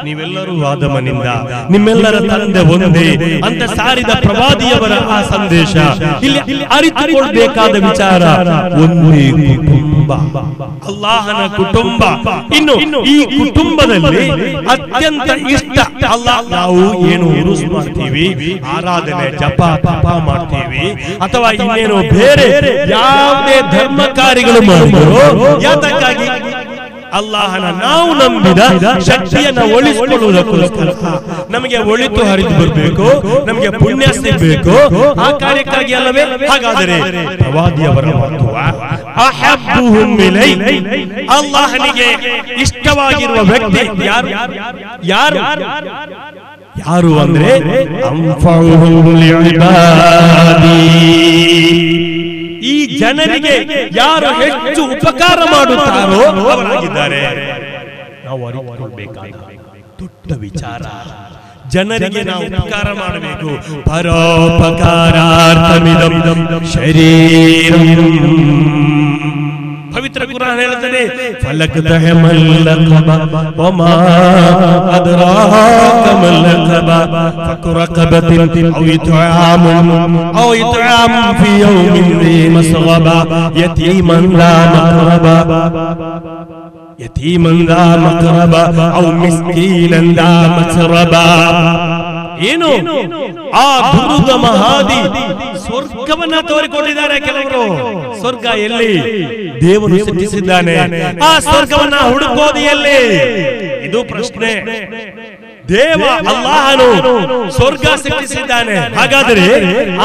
S2: ನೀವೆಲ್ಲರೂ ಆದಮನಿಂದ, ನಿಮ್ಮೆಲ್ಲರ ತಂದೆ ಒಂದೇ ಅಂತ ಸಾರಿದ ಪ್ರವಾದಿಯವರ ಆ ಸಂದೇಶ ಇಲ್ಲಿ ಅರಿತುಕೊಳ್ಳಬೇಕಾದ ವಿಚಾರ. ಒಂದೇ ಕುಟುಂಬ, ಅಲ್ಲಾಹನ ಕುಟುಂಬ. ಇನ್ನು ಈ ಕುಟುಂಬದಲ್ಲಿ ಅತ್ಯಂತ ಇಷ್ಟ ಅಲ್ಲಾಹ್. ನಾವು ಏನು ಉರುಸ್ ಮಾಡ್ತೀವಿ, ಆರಾಧನೆ, ಜಪ ತಪ ಮಾಡ್ತೀವಿ, ಅಥವಾ ಇನ್ನೇನು ಬೇರೆ ಯಾವುದೇ ಧರ್ಮ ಕಾರ್ಯಗಳು ಮಾಡಿದ್ರು, ಯಾತಕ್ಕಾಗಿ? ಅಲ್ಲಾಹನ ನಾವು ನಂಬಿದ ಶಕ್ತಿಯನ್ನು ಒಳಿಸಿಕೊಳ್ಳುವುದಕ್ಕೋಸ್ಕರ. ನಮಗೆ ಒಳಿತು ಹರಿದು ಬರಬೇಕು, ನಮಗೆ ಪುಣ್ಯ ಸಿಗಬೇಕು, ಆ ಕಾರ್ಯಕ್ಕಾಗಿ ಅಲ್ಲವೇ? ಹಾಗಾದರೆ ಪ್ರವಾದಿಯವರ ಮಾತು, ಅಹಬ್ಬುಹುಮ್ ಇಲೈ, ಅಲ್ಲಾಹನಿಗೆ ಇಷ್ಟವಾಗಿರುವ ವ್ಯಕ್ತಿ ಯಾರು? ಯಾರು ಯಾರು ಅಂದ್ರೆ ಅಂಫಹುಮ್ ಲಿಇಬಾದಿ. ಈ ಜನರಿಗೆ ಯಾರು ಹೆಚ್ಚು ಉಪಕಾರ ಮಾಡುತ್ತಾರೋ ಅವರಾಗಿದ್ದಾರೆ. ನಾವು ಅರಿತುಕೊಳ್ಳಬೇಕಾದ ದೊಡ್ಡ ವಿಚಾರ. ಜನರಿಗೆ ನಾವು ಉಪಕಾರ ಮಾಡಬೇಕು. ಪರೋಪಕಾರಾರ್ಥಮಿದಂ ಶರೀರಂ. ಪವಿತ್ರ ಕುರಾನ್ ಹೇಳುತ್ತದೆ, ಫಲಕ್ತಹಮಲ್ ಲಕಬ ವಮಾ ಅದ್ರಾಕ ಮಲ್ ಲಕಬ ಫಕು ರಕಬತಿನ್ ಔ ಇತ್ಆಮ್ ಫಿ ಯೌಮಿನ್ ذي مسغبة يتيما ذا مقربة أو مسكينا ذا متربة. ಏನು ಆ ದುರ್ಗ ಮಹಾದಿ ಸ್ವರ್ಗವನ್ನ ತೋರಿಕೊಟ್ಟಿದ್ದಾರೆ ಕೆಲವರು. ಸ್ವರ್ಗ ಎಲ್ಲಿ? ದೇವರು ಸೃಷ್ಟಿಸಿದ್ದಾನೆ. ಆ ಸ್ವರ್ಗವನ್ನ ಹುಡುಕೋದು ಎಲ್ಲಿ? ಇದು ಪ್ರಶ್ನೆ. ದೇವ ಅಲ್ಲಾಹನು ಸ್ವರ್ಗ ಸೃಷ್ಟಿಸಿದ್ದಾನೆ. ಹಾಗಾದರೆ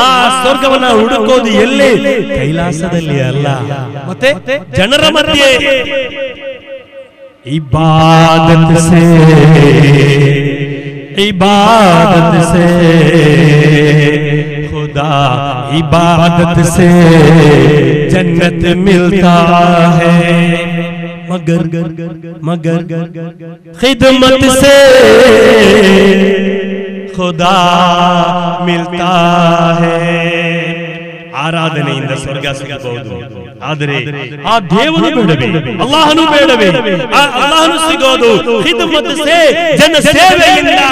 S2: ಆ ಸ್ವರ್ಗವನ್ನ ಹುಡುಕೋದು ಎಲ್ಲಿ? ಕೈಲಾಸದಲ್ಲಿ ಅಲ್ಲ, ಮತ್ತೆ ಜನರ ಮಧ್ಯೆ. ಇಬಾದತ್ ಸೇ
S1: इबादत से खुदा, इबादत से जन्नत मिलता है, मगर मगर खिदमत से खुदा मिलता है. ಆರಾಧನೆಯಿಂದ ಸ್ವರ್ಗ ಸಿಗಬಹುದು, ಆದರೆ ಆ ದೇವನು ಬೇಡವೇ, ಅಲ್ಲಾಹನು ಬೇಡವೇ? ಅಲ್ಲಾಹನು ಸಿಗೋದು ಖಿದ್ಮತ್ ಸೇ, ಜನ ಸೇವೆಯಿಂದ.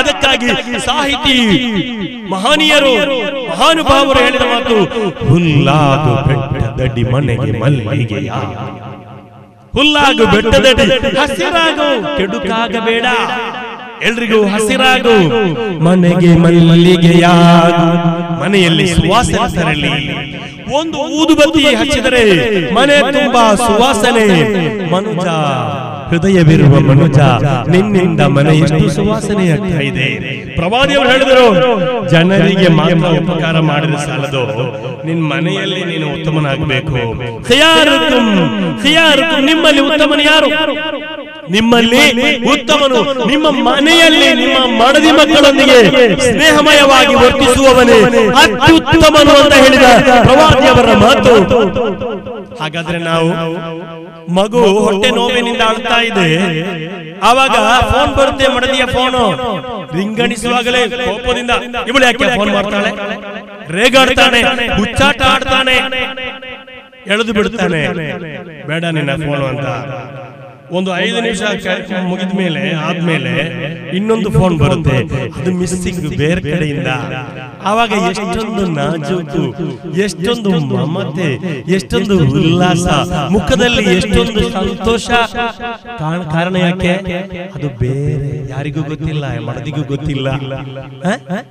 S1: ಅದಕ್ಕಾಗಿ ಸಾಹಿತಿ ಮಹನೀಯರು ಮಹಾನುಭಾವರು ಹೇಳಿದ ಮಾತು, ಹುಲ್ಲಾಗು ಬೆಟ್ಟದಡಿ ಮನೆಗೆ ಮಲ್ಲಿಗೆಯ, ಹುಲ್ಲಾಗು ಬೆಟ್ಟದಡಿ ಹಸಿರಾಗು ಕೆಡುಕಾಗಬೇಡ, ಎಲ್ರಿಗೂ ಹಸಿರಾಗು ಮನೆಗೆ ಮಲ್ಲಿಗೆಯಾಗು. ಮನೆಯಲ್ಲಿ ಸುವಾಸನೆ ತರಲಿ. ಒಂದು ಊದುಬತ್ತಿ ಹಚ್ಚಿದರೆ ಮನೆ ತುಂಬಾ ಸುವಾಸನೆ. ಮನುಜ, ಹೃದಯವಿರುವ ಮನುಜ, ನಿನ್ನಿಂದ ಮನೆ ಎಷ್ಟು ಸುವಾಸನೆ ಆಗ್ತಾ ಇದೆ. ಪ್ರವಾದಿಯವರು ಹೇಳಿದರು, ಜನರಿಗೆ ಮಾತ್ರ ಉಪಕಾರ ಮಾಡಿದ್ರೆ ಸಾಲದು, ನಿನ್ ಮನೆಯಲ್ಲಿ ನೀನು ಉತ್ತಮನಾಗಬೇಕು. ಖಿಯಾರುಕುಂ ಖಿಯಾರುಕುಂ, ನಿಮ್ಮಲ್ಲಿ ಉತ್ತಮನು ಯಾರು? ನಿಮ್ಮಲ್ಲಿ ಉತ್ತಮನು ನಿಮ್ಮ ಮನೆಯಲ್ಲಿ ನಿಮ್ಮ ಮಡದಿ ಮಕ್ಕಳೊಂದಿಗೆ ಸ್ನೇಹಮಯವಾಗಿ ವರ್ತಿಸುವವನೇ ಅತ್ಯುತ್ತಮನು ಅಂತ ಹೇಳಿದ ಪ್ರವಾದಿಯವರ ಮಾತು. ಹಾಗಾದ್ರೆ ನಾವು ಮಗು ಹೊಟ್ಟೆ ನೋವಿನಿಂದ ಅಳ್ತಾ ಇದೆ, ಆವಾಗ ಫೋನ್ ಬರುತ್ತೆ, ಮಡದಿಯ ಫೋನು ರಿಂಗಣಿಸುವಾಗಲೇ ಕೋಪದಿಂದ ಇವಳು ಯಾಕೆ ಫೋನ್ ಮಾಡ್ತಾಳೆ, ರೇಗಾಡ್ತಾನೆ, ಹುಚ್ಚಾಟ ಆಡ್ತಾನೆ, ಎಳೆದು ಬಿಡ್ತಾನೆ, ಬೇಡ ನಿನ್ನ ಫೋನು ಅಂತ. ಒಂದು 5 ನಿಮಿಷ ಮುಗಿದ ಮೇಲೆ ಆದ್ಮೇಲೆ ಇನ್ನೊಂದು ಫೋನ್ ಬರುತ್ತೆ, ಅದು ಮಿಸ್ಸಿಂಗ್ ಬೇರೆ ಕಡೆಯಿಂದ. ಆವಾಗ ಎಷ್ಟೊಂದು ನಾಜೂಕು, ಎಷ್ಟೊಂದು ಮಮತೆ, ಎಷ್ಟೊಂದು ಉಲ್ಲಾಸ, ಮುಖದಲ್ಲಿ ಎಷ್ಟೊಂದು ಸಂತೋಷ. ಕಾರಣ ಯಾಕೆ? ಅದು ಬೇರೆ ಯಾರಿಗೂ ಗೊತ್ತಿಲ್ಲ, ಮಡದಿಗೂ ಗೊತ್ತಿಲ್ಲ,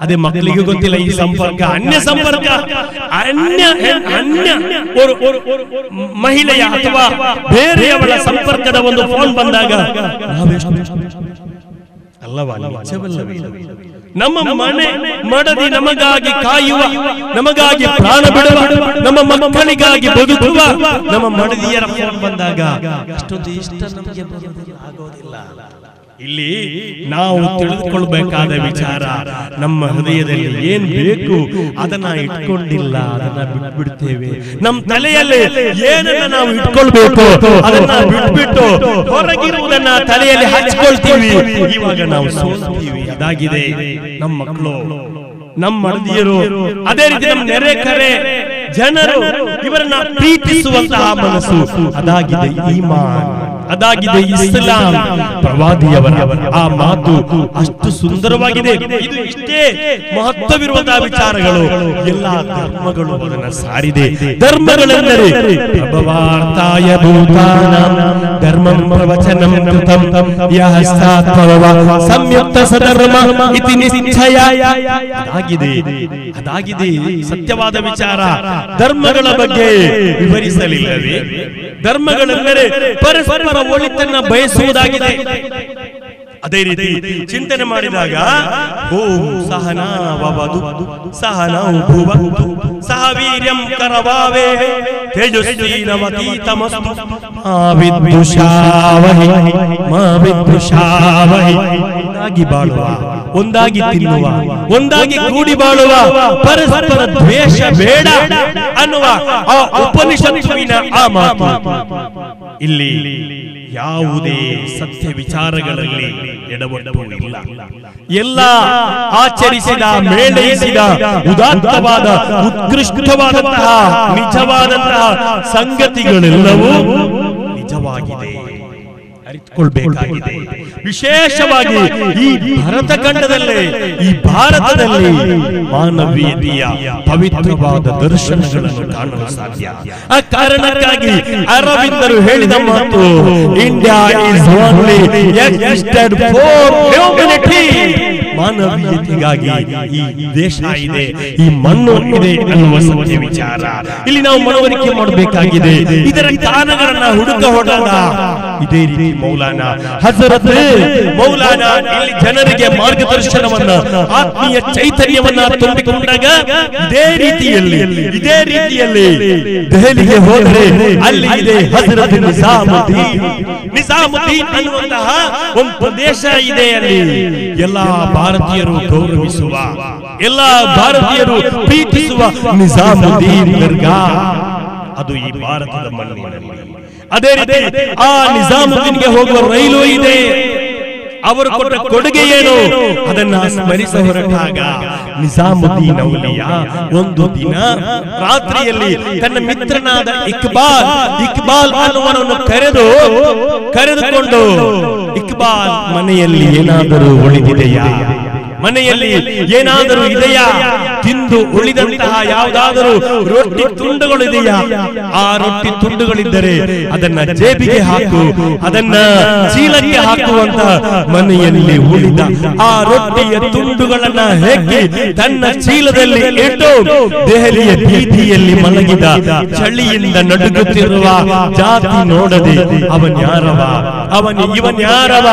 S1: ಅದೇ ಮಕ್ಕಳಿಗೂ ಗೊತ್ತಿಲ್ಲ. ಈ ಸಂಪರ್ಕ ಅನ್ಯ ಸಂಪರ್ಕ, ಅನ್ಯ ಮಹಿಳೆಯ ಅಥವಾ ಬೇರೆಯವರ ಸಂಪರ್ಕದ ಒಂದು ಫೋನ್ ಬಂದಾಗ ಅಲ್ಲವಾ ನಿಜವಲ್ಲವೇ? ನಮ್ಮ ಮನೆ ಮಡದಿ ನಮಗಾಗಿ ಕಾಯುವ, ನಮಗಾಗಿ ಪ್ರಾಣ ಬಿಡುವ, ನಮ್ಮ ಮಕ್ಕಳಿಗಾಗಿ ಬದುಕುವ ನಮ್ಮ ಮಡದಿಯರ ಫೋನ್ ಬಂದಾಗ ಅಷ್ಟೊಂದು ಇಷ್ಟ ನಮಗೆ ಆಗೋದಿಲ್ಲ. ಇಲ್ಲಿ ನಾವು ತಿಳಿದುಕೊಳ್ಳಬೇಕಾದ ವಿಚಾರ, ನಮ್ಮ ಹೃದಯದಲ್ಲಿ ಏನ್ ಬೇಕು ಅದನ್ನ ಇಟ್ಕೊಂಡಿಲ್ಲ, ಅದನ್ನ ಬಿಟ್ಬಿಡ್ತೇವೆ. ನಮ್ಮ ತಲೆಯಲ್ಲಿ ಏನನ್ನ ನಾವು ಇಟ್ಕೊಳ್ಬೇಕು ಅದನ್ನ ಬಿಟ್ಬಿಟ್ಟು ಹೊರಗಿರುವುದನ್ನ ತಲೆಯಲ್ಲಿ ಹಚ್ಕೊಳ್ತೀವಿ. ಇವಾಗ ನಾವು ಸೋಲ್ತೀವಿ. ಅದಾಗಿದೆ ನಮ್ಮ ಮಕ್ಕಳು, ನಮ್ಮ ಮಡದಿಯರು, ಅದೇ ರೀತಿ ನಮ್ಮ ನೆರೆಕರೆ ಜನರು, ಇವರನ್ನ ಪ್ರೀತಿಸುವಂತಹ ಮನಸ್ಸು. ಅದಾಗಿದೆ ಈಮಾನ್, ಅದಾಗಿದೆ ಇಸ್ಲಾಂ. ಪ್ರವಾದಿಯವರ ಆ ಮಾತು ಅಷ್ಟು ಸುಂದರವಾಗಿದೆ. ಇದು ಇಷ್ಟೇ ಮಹತ್ವವಿರುವಂತಹ ವಿಚಾರಗಳು. ಎಲ್ಲಾ ಧರ್ಮಗಳು ಅದನ್ನು ಸಾರಿದೆ. ಧರ್ಮಗಳೆಂದರೆ ಪ್ರಭವಾರ್ಥಾಯ ಭೂತಾನಾಂ ಧರ್ಮಂ ಪ್ರವಚನಂ ಕೃತಂ ಯಃ ಸಾತ್ವವ ಸಂಯುಕ್ತ ಸಧರ್ಮ ಇತಿ ನಿಶ್ಚಯ. ಅದಾಗಿದೆ ಸತ್ಯವಾದ ವಿಚಾರ. ಧರ್ಮಗಳ ಬಗ್ಗೆ ವಿವರಿಸಲಿಲ್ಲವೇ? ಧರ್ಮಗಳೆಂದರೆ ಪರಸ್ಪರ ಒಳಿತನ್ನ ಬಯಸುವುದಾಗಿದೆ. ಅದೇ ರೀತಿ ಚಿಂತನೆ ಮಾಡಿದಾಗ ಓಂ ಸಹನಾ ವವದು ಸಹನೌ ಭುವತ್ತು ಸಹ ವೀರ್ಯಂ ಕರವಾವೆ ತೇಜಸ್ವಿನವತೀತಮಸ್ತು ಮಾ ವಿದ್ವಿಷಾವಹಿ ಮಾ ವಿದ್ವಿಷಾವಹಿ. ಒಂದಾಗಿ ಬಾಳುವ, ಒಂದಾಗಿ ತಿನ್ನುವ, ಒಂದಾಗಿ ಕೂಡಿ ಬಾಳುವ, ಪರಸ್ಪರ ದ್ವೇಷ ಬೇಡ ಅನ್ನುವ ಆ ಉಪನಿಷತ್ತಿನ ಆ ಮಾತು ಇಲ್ಲಿ ಯಾವುದೇ ಸತ್ಯ ವಿಚಾರಗಳಲ್ಲಿ ಎಡವಟ್ಟುವುದಿಲ್ಲ. ಎಲ್ಲ ಆಚರಿಸಿದ, ಮೇಳೈಸಿದ, ಉದಾತ್ತವಾದ, ಉತ್ಕೃಷ್ಟವಾದಂತಹ, ನಿಜವಾದಂತಹ ಸಂಗತಿಗಳೆಲ್ಲವೂ ನಿಜವಾಗಿದೆ, ಅರಿತುಕೊಳ್ಬೇಕಾಗಿದೆ. ವಿಶೇಷವಾಗಿ ಈ ಭಾರತ ಖಂಡದಲ್ಲಿ, ಈ ಭಾರತದಲ್ಲಿ ಮಾನವೀಯತೆಯ ಪವಿತ್ರವಾದ ದರ್ಶನಗಳನ್ನು ಕಾಣಲು ಸಾಧ್ಯ. ಆ ಕಾರಣಕ್ಕಾಗಿ ಅರವಿಂದರು ಹೇಳಿದ ಮಾತು, India is only existed for humanity.
S2: ಮಾನವೀಯತೆಗಾಗಿ ಈ ದೇಶ ಇದೆ, ಈ ಮಣ್ಣು ಇದೆ ಅನ್ನುವ ಸತ್ಯ ವಿಚಾರ ಇಲ್ಲಿ ನಾವು ಮನವರಿಕೆ ಮಾಡಬೇಕಾಗಿದೆ. ಇದರ ಕಾರಣಗಳನ್ನ ಹುಡುಕ ಹೊರಟಾಗ ಇದೇ ರೀತಿ ಮೌಲಾನಾ ಹಜರತ್ ಮೌಲಾನಾ ಇಲ್ಲಿ ಜನರಿಗೆ ಮಾರ್ಗದರ್ಶನವನ್ನ, ಆತ್ಮೀಯ ಚೈತನ್ಯವನ್ನ ತುಂಬಿಕೊಂಡಾಗ ಇದೇ ರೀತಿಯಲ್ಲಿ ದೆಹಲಿಗೆ ಹೋದರೆ ಅಲ್ಲಿ ಇದೆ ಹಜರತ್ ನಿಜಾಮುದ್ದೀನ್ ಅನ್ನುವಂತಹ ಒಂದು ಪ್ರದೇಶ ಇದೆ. ಅಲ್ಲಿ ಎಲ್ಲಾ ಭಾರತೀಯರು ಗೌರವಿಸುವ, ಎಲ್ಲಾ ಭಾರತೀಯರು ಪ್ರೀತಿಸುವ ನಿಜಾಮುದ್ದೀನ್ ದರ್ಗಾ ಅದು ಈ ಭಾರತದ ಮಣ್ಣಿನಲ್ಲಿ. ಅದೇ ರೀತಿ ಆ ನಿಜಾಮುದ್ದೀನ್ಗೆ ಹೋಗುವ ರೈಲು ಇದೆ. ಅವರು ಕೊಟ್ಟ ಕೊಡುಗೆ ಏನು ಅದನ್ನ ಸ್ಮರಿಸ ಹೊರಟಾಗ ನಿಜಾಮುದ್ದೀನ್ ಔಲಿಯಾ ಒಂದು ದಿನ ರಾತ್ರಿಯಲ್ಲಿ ತನ್ನ ಮಿತ್ರನಾದ ಇಕ್ಬಾಲ್ ಅನ್ನುವನನ್ನು ಕರೆದುಕೊಂಡು ಇಕ್ಬಾಲ್ ಮನೆಯಲ್ಲಿ ಏನಾದರೂ ಉಳಿದಿದೆಯಾ, ಮನೆಯಲ್ಲಿ ಏನಾದರೂ ಇದೆಯಾ, ತಿಂದು ಉಳಿದಂತಹ ಯಾವುದಾದರೂ ರೊಟ್ಟಿ ತುಂಡುಗಳಿದೆಯಾ, ಆ ರೊಟ್ಟಿ ತುಂಡುಗಳಿದ್ದರೆ ಅದನ್ನ ಜೇಬಿಗೆ ಹಾಕು, ಅದನ್ನ ಚೀಲಕ್ಕೆ ಹಾಕುವಂತ ಮನೆಯಲ್ಲಿ ಉಳಿದ ಆ ರೊಟ್ಟಿಯ ತುಂಡುಗಳನ್ನ ಹೇಗೆ ತನ್ನ ಚೀಲದಲ್ಲಿ ಇಟ್ಟು ದೆಹಲಿಯ ಬೀದಿಯಲ್ಲಿ ಮಲಗಿದ ಚಳಿಯಿಂದ ನಡುಗುತ್ತಿರುವ ಜಾತಿ ನೋಡದೆ ಇವನ್ಯಾರವ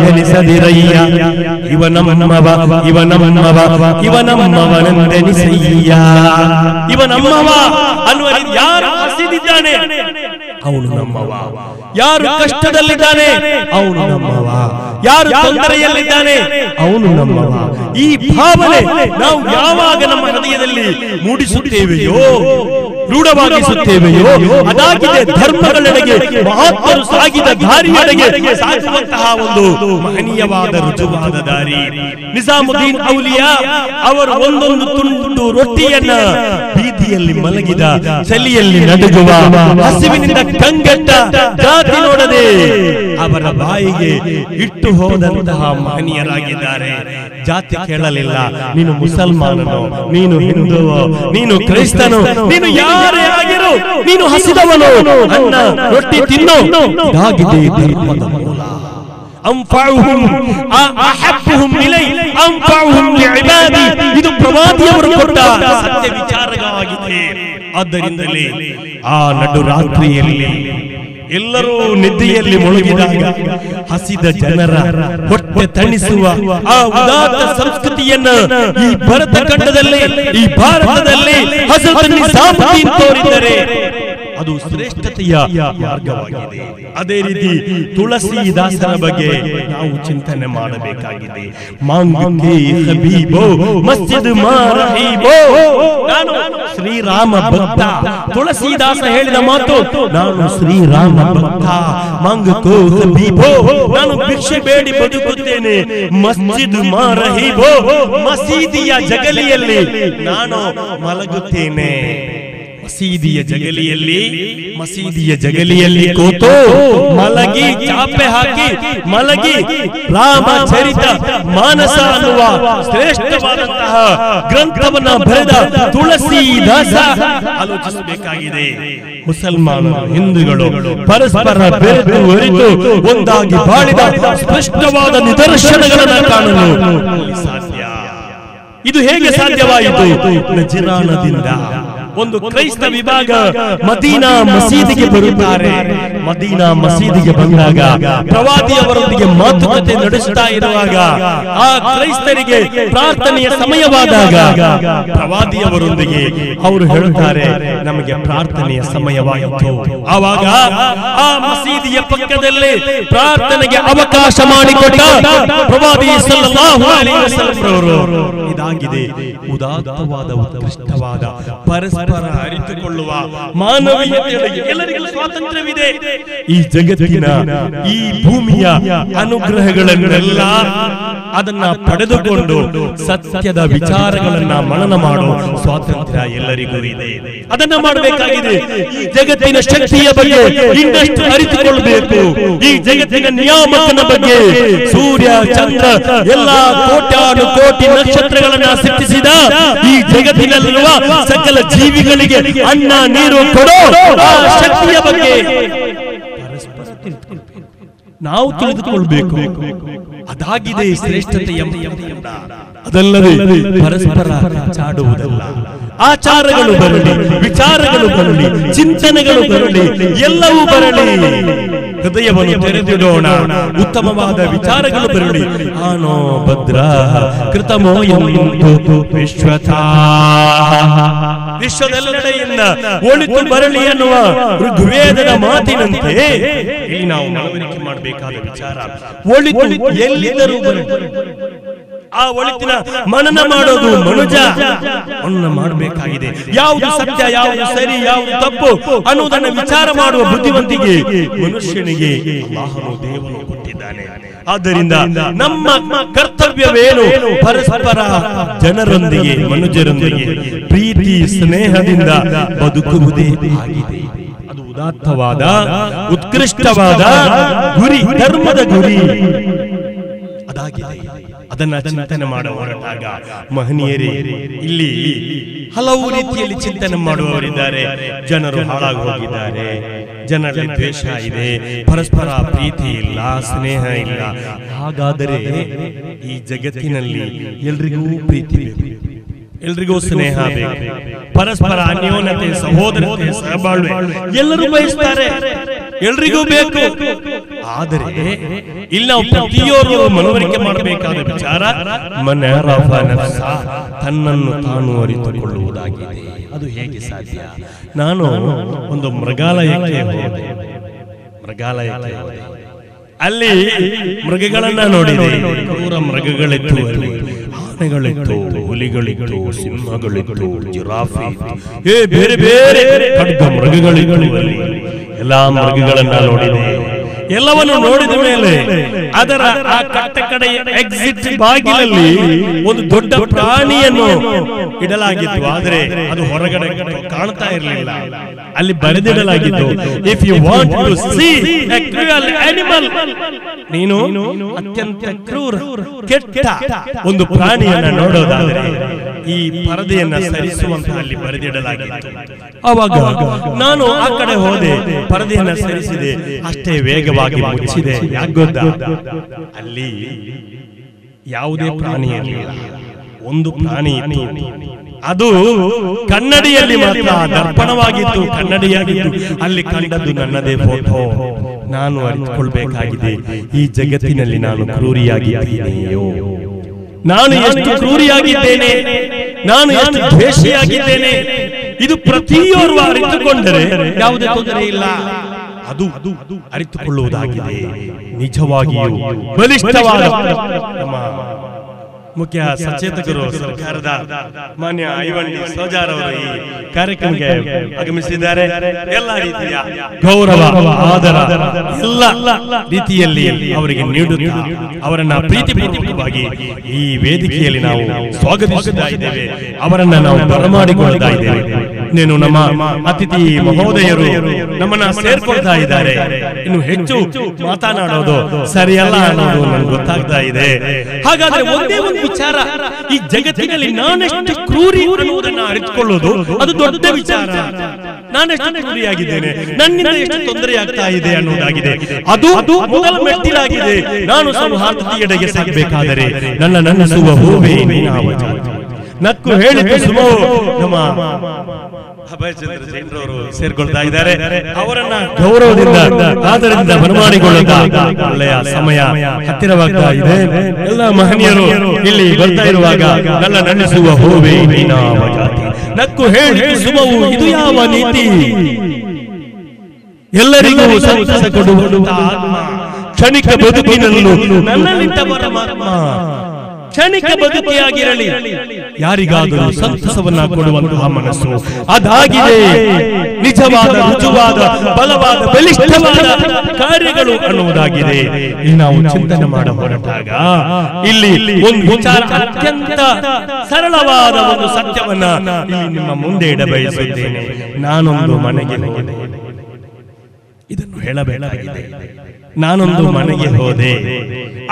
S2: ಎನಿಸದಿರಯ್ಯ, ಇವನಮ್ಮವನೆಂದೆನಿಸಯ್ಯ. ಇವನಮ್ಮವ ಅನ್ನುವ ಯಾರು ಹಸಿದಿದ್ದಾನೆ ಅವನು ನಮ್ಮವ, ಯಾರು ಕಷ್ಟದಲ್ಲಿದ್ದಾನೆ ಅವನು ನಮ್ಮವ, ಯಾರು ತೊಂದರೆಯಲ್ಲಿದ್ದಾನೆ ಅವನು ನಮ್ಮವ. ಈ ಭಾವನೆ ನಾವು ಯಾವಾಗ ನಮ್ಮ ಹೃದಯದಲ್ಲಿ ಮೂಡಿಸುತ್ತೇವೆಯೋ, ರೂಢವಾಗಿಸುತ್ತೇವೆಯೋ, ಅದಾಗಿದೆ ಧರ್ಮಗಳೆಡೆಗೆ, ಮಹಾತ್ಮರು ಸಾಗಿದ ದಾರಿಯೆಡೆಗೆ ಸಾಗುವಂತಹ ಒಂದು ಮಹನೀಯವಾದ ರುಜುವಾದ ದಾರಿ. ನಿಜಾಮುದ್ದೀನ್ ಔಲಿಯಾ ಅವರು ಒಂದೊಂದು ತುಂಡು ರೊಟ್ಟಿಯನ್ನ ಬೀದಿಯಲ್ಲಿ ಮಲಗಿದ ಚಳಿಯಲ್ಲಿ ನಡುಗುವ ಹಸಿವಿನಿಂದ ಕಂಗೆಟ್ಟ ಜಾತಿ ನೋಡದೆ ಅವರ ಬಾಯಿಗೆ ಇಟ್ಟು ಹೋದಂತಹ ಮಹನೀಯರಾಗಿದ್ದಾರೆ. ಜಾತಿ ಕೇಳಲಿಲ್ಲ, ನೀನು ಮುಸಲ್ಮಾನನೋ, ನೀನು ಹಿಂದುವೋ, ನೀನು ಕ್ರೈಸ್ತನೋ, ನೀನು ಯಾರೇ ಆಗಿರೋ, ನೀನು ಹಸಿದವನು, ಅನ್ನ ರೊಟ್ಟಿ ತಿನ್ನೋ, ಇದಾಗಿದೆ ಧರ್ಮದ ಮೂಲ. ಇದು ಪ್ರವಾದಿಯವರು ಕೊಟ್ಟ ಸತ್ಯ ವಿಚಾರವಾಗಿದೆ. ಆದ್ದರಿಂದಲೇ ಆ ನಡು ರಾತ್ರಿಯಲ್ಲಿ ಎಲ್ಲರೂ ನಿದ್ದೆಯಲ್ಲಿ ಮುಳುಗಿದಾಗ ಹಸಿದ ಜನರ ಹೊಟ್ಟೆ ತಣಿಸುವ ಆ ಉದಾತ್ತ ಸಂಸ್ಕೃತಿಯನ್ನ ಈ ಭರತ ಖಂಡದಲ್ಲಿ, ಈ ಭಾರತದಲ್ಲಿ ಹಜರತ್ ನಿಜಾಮುದ್ದೀನ್ ತೋರಿದರೆ ಅದು ಶ್ರೇಷ್ಠತೆಯ ಮಾರ್ಗವಾಗಿದೆ. ಅದೇ ರೀತಿ ತುಳಸಿದಾಸರ ಬಗ್ಗೆ ನಾವು ಚಿಂತನೆ ಮಾಡಬೇಕಾಗಿದೆ. ನಾನು ಶ್ರೀರಾಮ ಭಕ್ತ. ತುಳಸಿದಾಸ ಹೇಳಿದ ಮಾತು, ನಾನು ಶ್ರೀರಾಮ ಭಕ್ತ. ಮಾಂಗಕೋ ಹಬೀಬೋ, ನಾನು ಭಿಕ್ಷೆ ಬೇಡಿ ಬದುಕುತ್ತೇನೆ. ಮಸ್ಜಿದ್ ಮಾರಹೀಬೋ, ಮಸೀದಿಯ ಜಗಲಿಯಲ್ಲಿ ನಾನು ಮಲಗುತ್ತೇನೆ. ಮಸೀದಿಯ ಜಗಲಿಯಲ್ಲಿ ಕೂತು ಮಲಗಿ ಚಾಪೆ ಹಾಕಿ ಮಲಗಿ ರಾಮಚರಿತ ಮಾನಸ ಅನ್ನುವ ಶ್ರೇಷ್ಠವಾದಂತಹ ಗ್ರಂಥವನ್ನ ಬರೆದ ತುಳಸಿದಾಸ ಆಲೋಚಿಸಬೇಕಾಗಿದೆ. ಮುಸಲ್ಮಾನರು ಹಿಂದೂಗಳು ಪರಸ್ಪರ ಬೆರೆತು ಅರಿತು ಒಂದಾಗಿ ಬಾಳಿದ ಸ್ಪಷ್ಟವಾದ ನಿದರ್ಶನಗಳನ್ನು ಕಾಣಲು ಸಾಧ್ಯ. ಇದು ಹೇಗೆ ಸಾಧ್ಯವಾಯಿತು? ನಜರಾನದಿಂದ ಒಂದು ಕ್ರೈಸ್ತ ವಿಭಾಗ ಮದೀನಾ ಮಸೀದಿಗೆ ಬರುತ್ತಾರೆ. ಮದೀನಾ ಮಸೀದಿಗೆ ಬಂದಾಗ ಪ್ರವಾದಿಯವರೊಂದಿಗೆ ಮಾತುಕತೆ ನಡೆಸುತ್ತಾ ಇರುವಾಗ ಆ ಕ್ರೈಸ್ತರಿಗೆ ಪ್ರಾರ್ಥನೆಯ ಸಮಯವಾದಾಗ ಪ್ರವಾದಿಯವರೊಂದಿಗೆ ಅವರು ಹೇಳುತ್ತಾರೆ, ನಮಗೆ ಪ್ರಾರ್ಥನೆಯ ಸಮಯವಾಯಿತು. ಆವಾಗ ಆ ಮಸೀದಿಯ ಪಕ್ಕದಲ್ಲಿ ಪ್ರಾರ್ಥನೆಗೆ ಅವಕಾಶ ಮಾಡಿಕೊಟ್ಟ ಪ್ರವಾದಿ ಸಲ್ಲಲ್ಲಾಹು ಅಲೈಹಿ ವಸಲ್ಲಂ ಅವರು, ಇದಾಗಿದೆ ಉದಾತ್ತವಾದ ಉತ್ಕೃಷ್ಟವಾದ ಪರಸ್ಪರ ಅರಿತುಕೊಳ್ಳುವ ಮಾನವೀಯತೆಯೊಳಗೆ ಎಲ್ಲರಿಗೂ ಸ್ವಾತಂತ್ರ್ಯವಿದೆ. ಈ ಜಗತ್ತಿನ ಈ ಭೂಮಿಯ ಅನುಗ್ರಹಗಳನ್ನೆಲ್ಲ ಅದನ್ನ ಪಡೆದುಕೊಂಡು ಸತ್ಯದ ವಿಚಾರಗಳನ್ನ ಮನನ ಮಾಡೋ ಸ್ವಾತಂತ್ರ್ಯ ಎಲ್ಲರಿಗೂ ಇದೆ. ಅದನ್ನ ಮಾಡಬೇಕಾಗಿದೆ. ಈ ಜಗತ್ತಿನ ಶಕ್ತಿಯ ಬಗ್ಗೆ ಇನ್ನಷ್ಟು ಅರಿತುಕೊಳ್ಳಬೇಕು. ಈ ಜಗತ್ತಿನ ನಿಯಾಮಕನ ಬಗ್ಗೆ, ಸೂರ್ಯ ಚಂದ್ರ ಎಲ್ಲಾ ಕೋಟ್ಯಾನು ಕೋಟಿ ನಕ್ಷತ್ರಗಳನ್ನ ಸೃಷ್ಟಿಸಿದ ಈ ಜಗತ್ತಿನಲ್ಲಿರುವ ಸಕಲ ಜೀವಿಗಳಿಗೆ ಅನ್ನ ನೀರು ಕೊಡೋ ಆ ಶಕ್ತಿಯ ಬಗ್ಗೆ ಪರಸ್ಪರ ನಾವು ತಿಳಿದುಕೊಳ್ಬೇಕು. ಅದಾಗಿದೆ ಶ್ರೇಷ್ಠತೆಯ ಮಾನದಂಡ. ಅದಲ್ಲದೆ ಪರಸ್ಪರ ಚಾಡುವುದಲ್ಲ. ಆಚಾರಗಳು ಬರಲಿ, ವಿಚಾರಗಳು ಬರಲಿ, ಚಿಂತನೆಗಳು ಬರಲಿ, ಎಲ್ಲವೂ ಬರಲಿ. ಹೃದಯವನ್ನು ತೆರೆದಿಡೋಣ, ಉತ್ತಮವಾದ ವಿಚಾರಗಳು ಬರಲಿ. ಆನೋ ಭದ್ರ ಕೃತಮೋ ಎಂದು ವಿಶ್ವತಾ, ವಿಶ್ವದೆಲ್ಲೆಡೆಯಿಂದ ಒಳಿತು ಬರಲಿ ಎನ್ನುವ ಋಗ್ವೇದದ ಮಾತಿನಂತೆ ಇಲ್ಲಿ ನಾವು ಮನವರಿಕೆ ಮಾಡಬೇಕಾದ ವಿಚಾರ, ಒಳಿತು ಎಲ್ಲಿದ್ದರೂ ಬರಲಿ. ಆ ಒಳಿತಿನ ಮನನ ಮಾಡೋದು ಮನುಜ ಮಾಡಬೇಕಾಗಿದೆ. ಯಾವುದು ಸತ್ಯ, ಯಾವುದು ಸರಿ, ಯಾವುದು ತಪ್ಪು ಅನ್ನುವುದನ್ನು ವಿಚಾರ ಮಾಡುವ ಬುದ್ಧಿವಂತಿಕೆ ಮನುಷ್ಯನಿಗೆ ಅಲ್ಲಾಹನು ದೇವನು ಕೊಟ್ಟಿದ್ದಾನೆ. ಆದ್ದರಿಂದ ನಮ್ಮ ಕರ್ತವ್ಯವೇನು? ಪರಸ್ಪರ ಜನರೊಂದಿಗೆ, ಮನುಜರೊಂದಿಗೆ ಪ್ರೀತಿ ಸ್ನೇಹದಿಂದ ಬದುಕುವುದೇ ಆಗಿದೆ. ಅದು ಉದಾತ್ತವಾದ, ಉತ್ಕೃಷ್ಟವಾದ ಗುರಿ, ಧರ್ಮದ ಗುರಿ ಅದಾಗಿದೆ. ಅದನ್ನ ಚಿಂತನೆ ಮಾಡ ಹೊರಟಾಗ ಮಹನೀಯರೇ, ಇಲ್ಲಿ ಹಲವು ರೀತಿಯಲ್ಲಿ ಚಿಂತನೆ ಮಾಡುವವರಿದ್ದಾರೆ. ಜನರು ಹಾಳಾಗಿ ಹೋಗಿದ್ದಾರೆ, ಜನರಲ್ಲಿ ದ್ವೇಷ ಇದೆ, ಪರಸ್ಪರ ಪ್ರೀತಿ ಇಲ್ಲ, ಸ್ನೇಹ ಇಲ್ಲ. ಹಾಗಾದರೆ ಈ ಜಗತ್ತಿನಲ್ಲಿ ಎಲ್ರಿಗೂ ಪ್ರೀತಿ ಬೇಕು, ಎಲ್ರಿಗೂ ಸ್ನೇಹ ಬೇಕು, ಪರಸ್ಪರ ಅನ್ಯೋನ್ಯತೆ, ಸಹೋದರತೆ, ಸಹಬಾಳ್ವೆ ಎಲ್ಲರೂ ಬಯಸ್ತಾರೆ, ಎಲ್ರಿಗೂ ಬೇಕು. ಆದರೆ ಇಲ್ಲಿ ನಾವು ಪ್ರತಿಯೊಬ್ಬರು ಮನವರಿಕೆ ಮಾಡಬೇಕಾದ ವಿಚಾರ ತನ್ನನ್ನು ತಾನು ಅರಿತುಕೊಳ್ಳುವುದಾಗಿದೆ. ಅದು ಹೇಗೆ ಸಾಧ್ಯ? ನಾನು ಒಂದು ಮೃಗಾಲಯಕ್ಕೆ ಹೋದೆ. ಅಲ್ಲಿ ಮೃಗಗಳನ್ನ ನೋಡಿದೆ. ಕ್ರೂರ ಮೃಗಗಳಿತ್ತು, ಅಲ್ಲಿ ಆನೆಗಳಿತ್ತು, ಹುಲಿಗಳಿತ್ತು, ಸಿಂಹಗಳಿತ್ತು, ಜಿರಾಫೆ, ಬೇರೆ ಬೇರೆ ಖಡ್ಗ ಮೃಗಗಳಿತ್ತು. ಅಲ್ಲಿ ಎಲ್ಲಾ ಮೃಗಗಳನ್ನ ನೋಡಿದೆ. ಎಲ್ಲವನ್ನು ನೋಡಿದ ಮೇಲೆ ಅದರ ಆ ಕಟ್ಟ ಕಡೆಯ ಎಕ್ಸಿಟ್ ಬಾಗಿಲಲ್ಲಿ ಒಂದು ದೊಡ್ಡ ಪ್ರಾಣಿಯನ್ನು ಇಡಲಾಗಿತ್ತು. ಆದರೆ ಅದು ಹೊರಗಡೆ ಕಾಣ್ತಾ ಇರಲಿಲ್ಲ. ಅಲ್ಲಿ ಬರೆದಿಡಲಾಗಿತ್ತು, if you want to see a cruel animal, ನೀನು ಅತ್ಯಂತ ಕ್ರೂರ ಕೆಟ್ಟ ಒಂದು ಪ್ರಾಣಿಯನ್ನ ನೋಡೋದಾದರೆ ಈ ಪರದೆಯನ್ನ ಸರಿಸುವಂತ ಅಲ್ಲಿ ಬರೆದಿಡಲಾಗಿತ್ತು. ಅವಾಗ ನಾನು ಆ ಕಡೆ ಹೋದೆ, ಪರದೆಯನ್ನ ಸರಿಸಿದೆ, ಅಷ್ಟೇ ವೇಗವಾಗಿ ಮುಚ್ಚಿದೆ. ಯಾಕೆ ಗೊತ್ತಾ? ಅಲ್ಲಿ ಯಾವುದೇ ಪ್ರಾಣಿ ಇರಲಿಲ್ಲ, ಒಂದು ಪ್ರಾಣಿ ಇತ್ತು. ಅದು ಕನ್ನಡಿಯಲ್ಲಿ ಮಾತ್ರ ದರ್ಪಣವಾಗಿತ್ತು, ಕನ್ನಡಿಯಾಗಿತ್ತು. ಅಲ್ಲಿ ಕಂಡದ್ದು ನನ್ನದೇ ಫೋಟೋ. ನಾನು ಅರಿತುಕೊಳ್ಬೇಕಾಗಿದೆ, ಈ ಜಗತ್ತಿನಲ್ಲಿ ನಾನು ಕ್ರೂರಿಯಾಗಿದ್ದೇನೆಯೋ, ನಾನು ಎಷ್ಟು ಕ್ರೂರಿಯಾಗಿದ್ದೇನೆ, ನಾನು ಎಷ್ಟು ದ್ವೇಷಿಯಾಗಿದ್ದೇನೆ. ಇದು ಪ್ರತಿಯೊರ್ವ ಅರಿತುಕೊಂಡರೆ ಯಾವುದೇ ತೊಂದರೆ ಇಲ್ಲ. ಅದು ಅರಿತುಕೊಳ್ಳುವುದಾಗಿದೆ. ನಿಜವಾಗಿಯೂ ಬಲಿಷ್ಠವಾದ ನಮ್ಮ ಮುಖ್ಯ ಸಚೇತಕರು ಸರ್ಕಾರದ ಮಾನ್ಯ ಐವನ್ ಡಿ ಸೋಜಾರ್ ಅವರು ಈ ಕಾರ್ಯಕ್ರಮಕ್ಕೆ ಆಗಮಿಸಿದ್ದಾರೆ. ಎಲ್ಲ ರೀತಿಯ ಗೌರವ, ಆದರ ಎಲ್ಲ ರೀತಿಯಲ್ಲಿ ಅವರಿಗೆ ನೀಡುತ್ತಾ ಅವರನ್ನ ಪ್ರೀತಿಪೂರ್ವಕವಾಗಿ ಈ ವೇದಿಕೆಯಲ್ಲಿ ನಾವು ಸ್ವಾಗತಿಸುತ್ತಾ ಇದ್ದೇವೆ, ಅವರನ್ನ ನಾವು ಬರಮಾಡಿಕೊಳ್ತಾ ಇದ್ದೇವೆ. ಇನ್ನೇನು ನಮ್ಮ ಅತಿಥಿ ಮಹೋದಯರು ನಮ್ಮನ್ನ ಸೇರ್ಕೊಳ್ತಾ ಇದ್ದಾರೆ. ಇನ್ನು ಹೆಚ್ಚು ಮಾತನಾಡೋದು ಸರಿಯಲ್ಲ ಅನ್ನೋದು ನನಗೆ ಗೊತ್ತಾಗ್ತಾ ಇದೆ. ಹಾಗಾದ್ರೆ ಒಂದೇ ಒಂದು ವಿಚಾರ, ಈ ಜಗತ್ತಿನಲ್ಲಿ ನಾನೆಷ್ಟು ಕ್ರೂರಿ ಅನ್ನುವುದನ್ನು ಅರಿತುಕೊಳ್ಳೋದು ಅದು ದೊಡ್ಡ ವಿಚಾರ. ನಾನೆಷ್ಟು ಕ್ರೂರಿಯಾಗಿದ್ದೇನೆ, ನನ್ನಿಂದ ಎಷ್ಟು ತೊಂದರೆ ಆಗ್ತಾ ಇದೆ ಅನ್ನೋದಾಗಿದೆ. ಅದು ಮೊದಲ ಮೆಟ್ಟಿಲಾಗಿದೆ. ನಾನು ಸೌಹಾರ್ದತೆಯೆಡೆಗೆ ಸಾಗಬೇಕಾದರೆ ನನ್ನ ನನ್ನಿಸುವ ಹೂವೇ ನಕ್ಕು ಹೇಳಿದ್ದು ಸುಮೋ ನಮ್ಮ ಅಭಯಚಂದ್ರ ಜೈನರವರು ಸೇರ್ಕೊಳ್ತಾ ಇದ್ದಾರೆ. ಅವರನ್ನ ಗೌರವದಿಂದ ಆದರಿಂದ ಬರಮಾಡಿಕೊಳ್ಳುತ್ತಾ ಒಳ್ಳೆಯ ಸಮಯ ಹತ್ತಿರವಾಗ್ತಾ ಇದೆ. ಎಲ್ಲ ಮಹನೀಯರು ಇಲ್ಲಿ ಬರ್ತಾ ಇರುವಾಗ ನನ್ನ ನನ್ನಿಸುವ ಹೂವೇ ನೀನಾವ ಜಾತಿ, ನಕ್ಕು ಹೇಳಿದ್ದು ಸುಮವು ಇದು ಯಾವ ನೀತಿ, ಎಲ್ಲರಿಗೂ ಸಂತಸ ಕೊಡುವಂತ ಆತ್ಮ, ಕ್ಷಣಿಕ ಬದುಕಿನಲ್ಲೂ ನನ್ನಲ್ಲಿದ್ದ ಪರಮಾತ್ಮ ಕ್ಷಣಿಕ ಬದುಕಿಯಾಗಿರಲಿ, ಯಾರಿಗಾದರೂ ಸಂತಸವನ್ನ ಕೊಡುವಂತಹ ಮನಸ್ಸು ಅದಾಗಿದೆ. ನಿಜವಾದ, ರುಜುವಾದ, ಬಲವಾದ, ಬಲಿಷ್ಠವಾದ ಕಾರ್ಯಗಳು ಅನ್ನುವುದಾಗಿದೆ. ನಾವು ಚಿಂತನೆ ಮಾಡ ಹೊರಟಾಗ ಇಲ್ಲಿ ಒಂದು ವಿಚಾರ, ಅತ್ಯಂತ ಸರಳವಾದ ಒಂದು ಸತ್ಯವನ್ನ ನಿಮ್ಮ ಮುಂದೆ ಇಡಬಯಸುತ್ತೇನೆ. ನಾನೊಂದು ಮನೆಗೆ ಹೋದೆ, ಇದನ್ನು ಹೇಳಬೇಕಾಗಿದೆ. ನಾನೊಂದು ಮನೆಗೆ ಹೋದೆ,